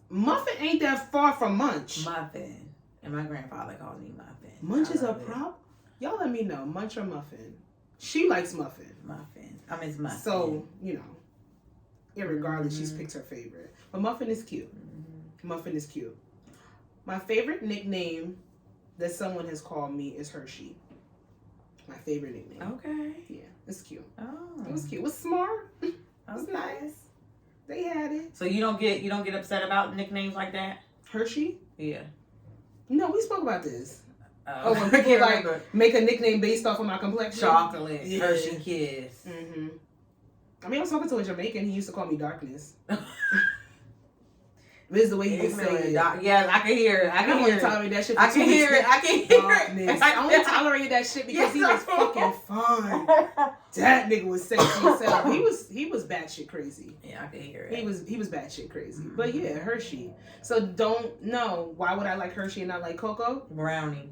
Muffin ain't that far from Munch. Muffin. And my grandfather called me Muffin. Munch is a problem? Y'all let me know. Munch or Muffin? She likes Muffin. Muffin. I mean, it's Muffin. So, irregardless, she's picked her favorite. But Muffin is cute. Muffin is cute. My favorite nickname that someone has called me is Hershey. My favorite nickname. Okay. Yeah, it's cute. Oh. It was cute. It was smart. It was Okay. nice. They had it. So you don't get upset about nicknames like that? Hershey? Yeah. No, we spoke about this. When people make a nickname based off of my complexion. Chocolate, Hershey Kiss. I mean, I was talking to a Jamaican. He used to call me Darkness. This is the way he was saying it. Yeah, I can hear it. I can hear it. Tolerate that shit for I can hear it. I can hear it. I only tolerated that shit because he was fucking fun. That nigga was sexy as hell. He was batshit crazy. Yeah, I can hear it. He was batshit crazy. But yeah, Hershey. So don't know why would I like Hershey and not like Cocoa? Brownie.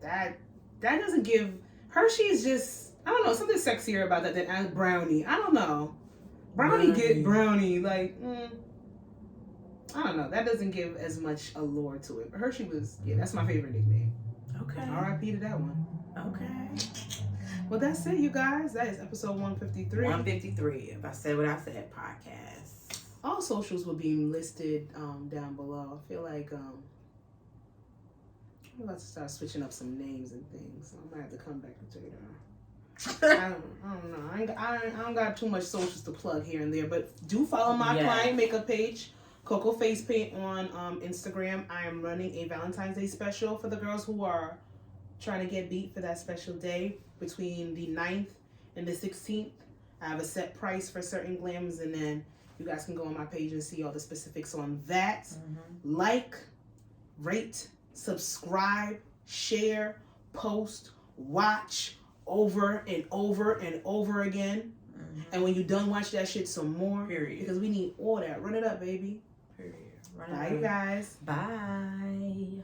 That doesn't give. Hershey is just, I don't know, something sexier about that than brownie. I don't know. Brownie get brownie like. I don't know. That doesn't give as much allure to it. But Hershey was, that's my favorite nickname. Okay. R.I.P. to that one. Okay. Well, that's it, you guys. That is episode 153. 153. If I said what I said, podcast. All socials will be listed down below. I feel like I'm about to start switching up some names and things. So I might have to come back and check it out. I don't know. I don't got too much socials to plug here and there, but do follow my client makeup page. Coco Face Paint on Instagram. I am running a Valentine's Day special for the girls who are trying to get beat for that special day between the 9th and the 16th. I have a set price for certain glams, and then you guys can go on my page and see all the specifics on that. Mm-hmm. Like, rate, subscribe, share, post, watch over and over and over again. Mm-hmm. And when you're done, watch that shit some more. Period. Because we need all that. Run it up, baby. Bye, you guys. Bye.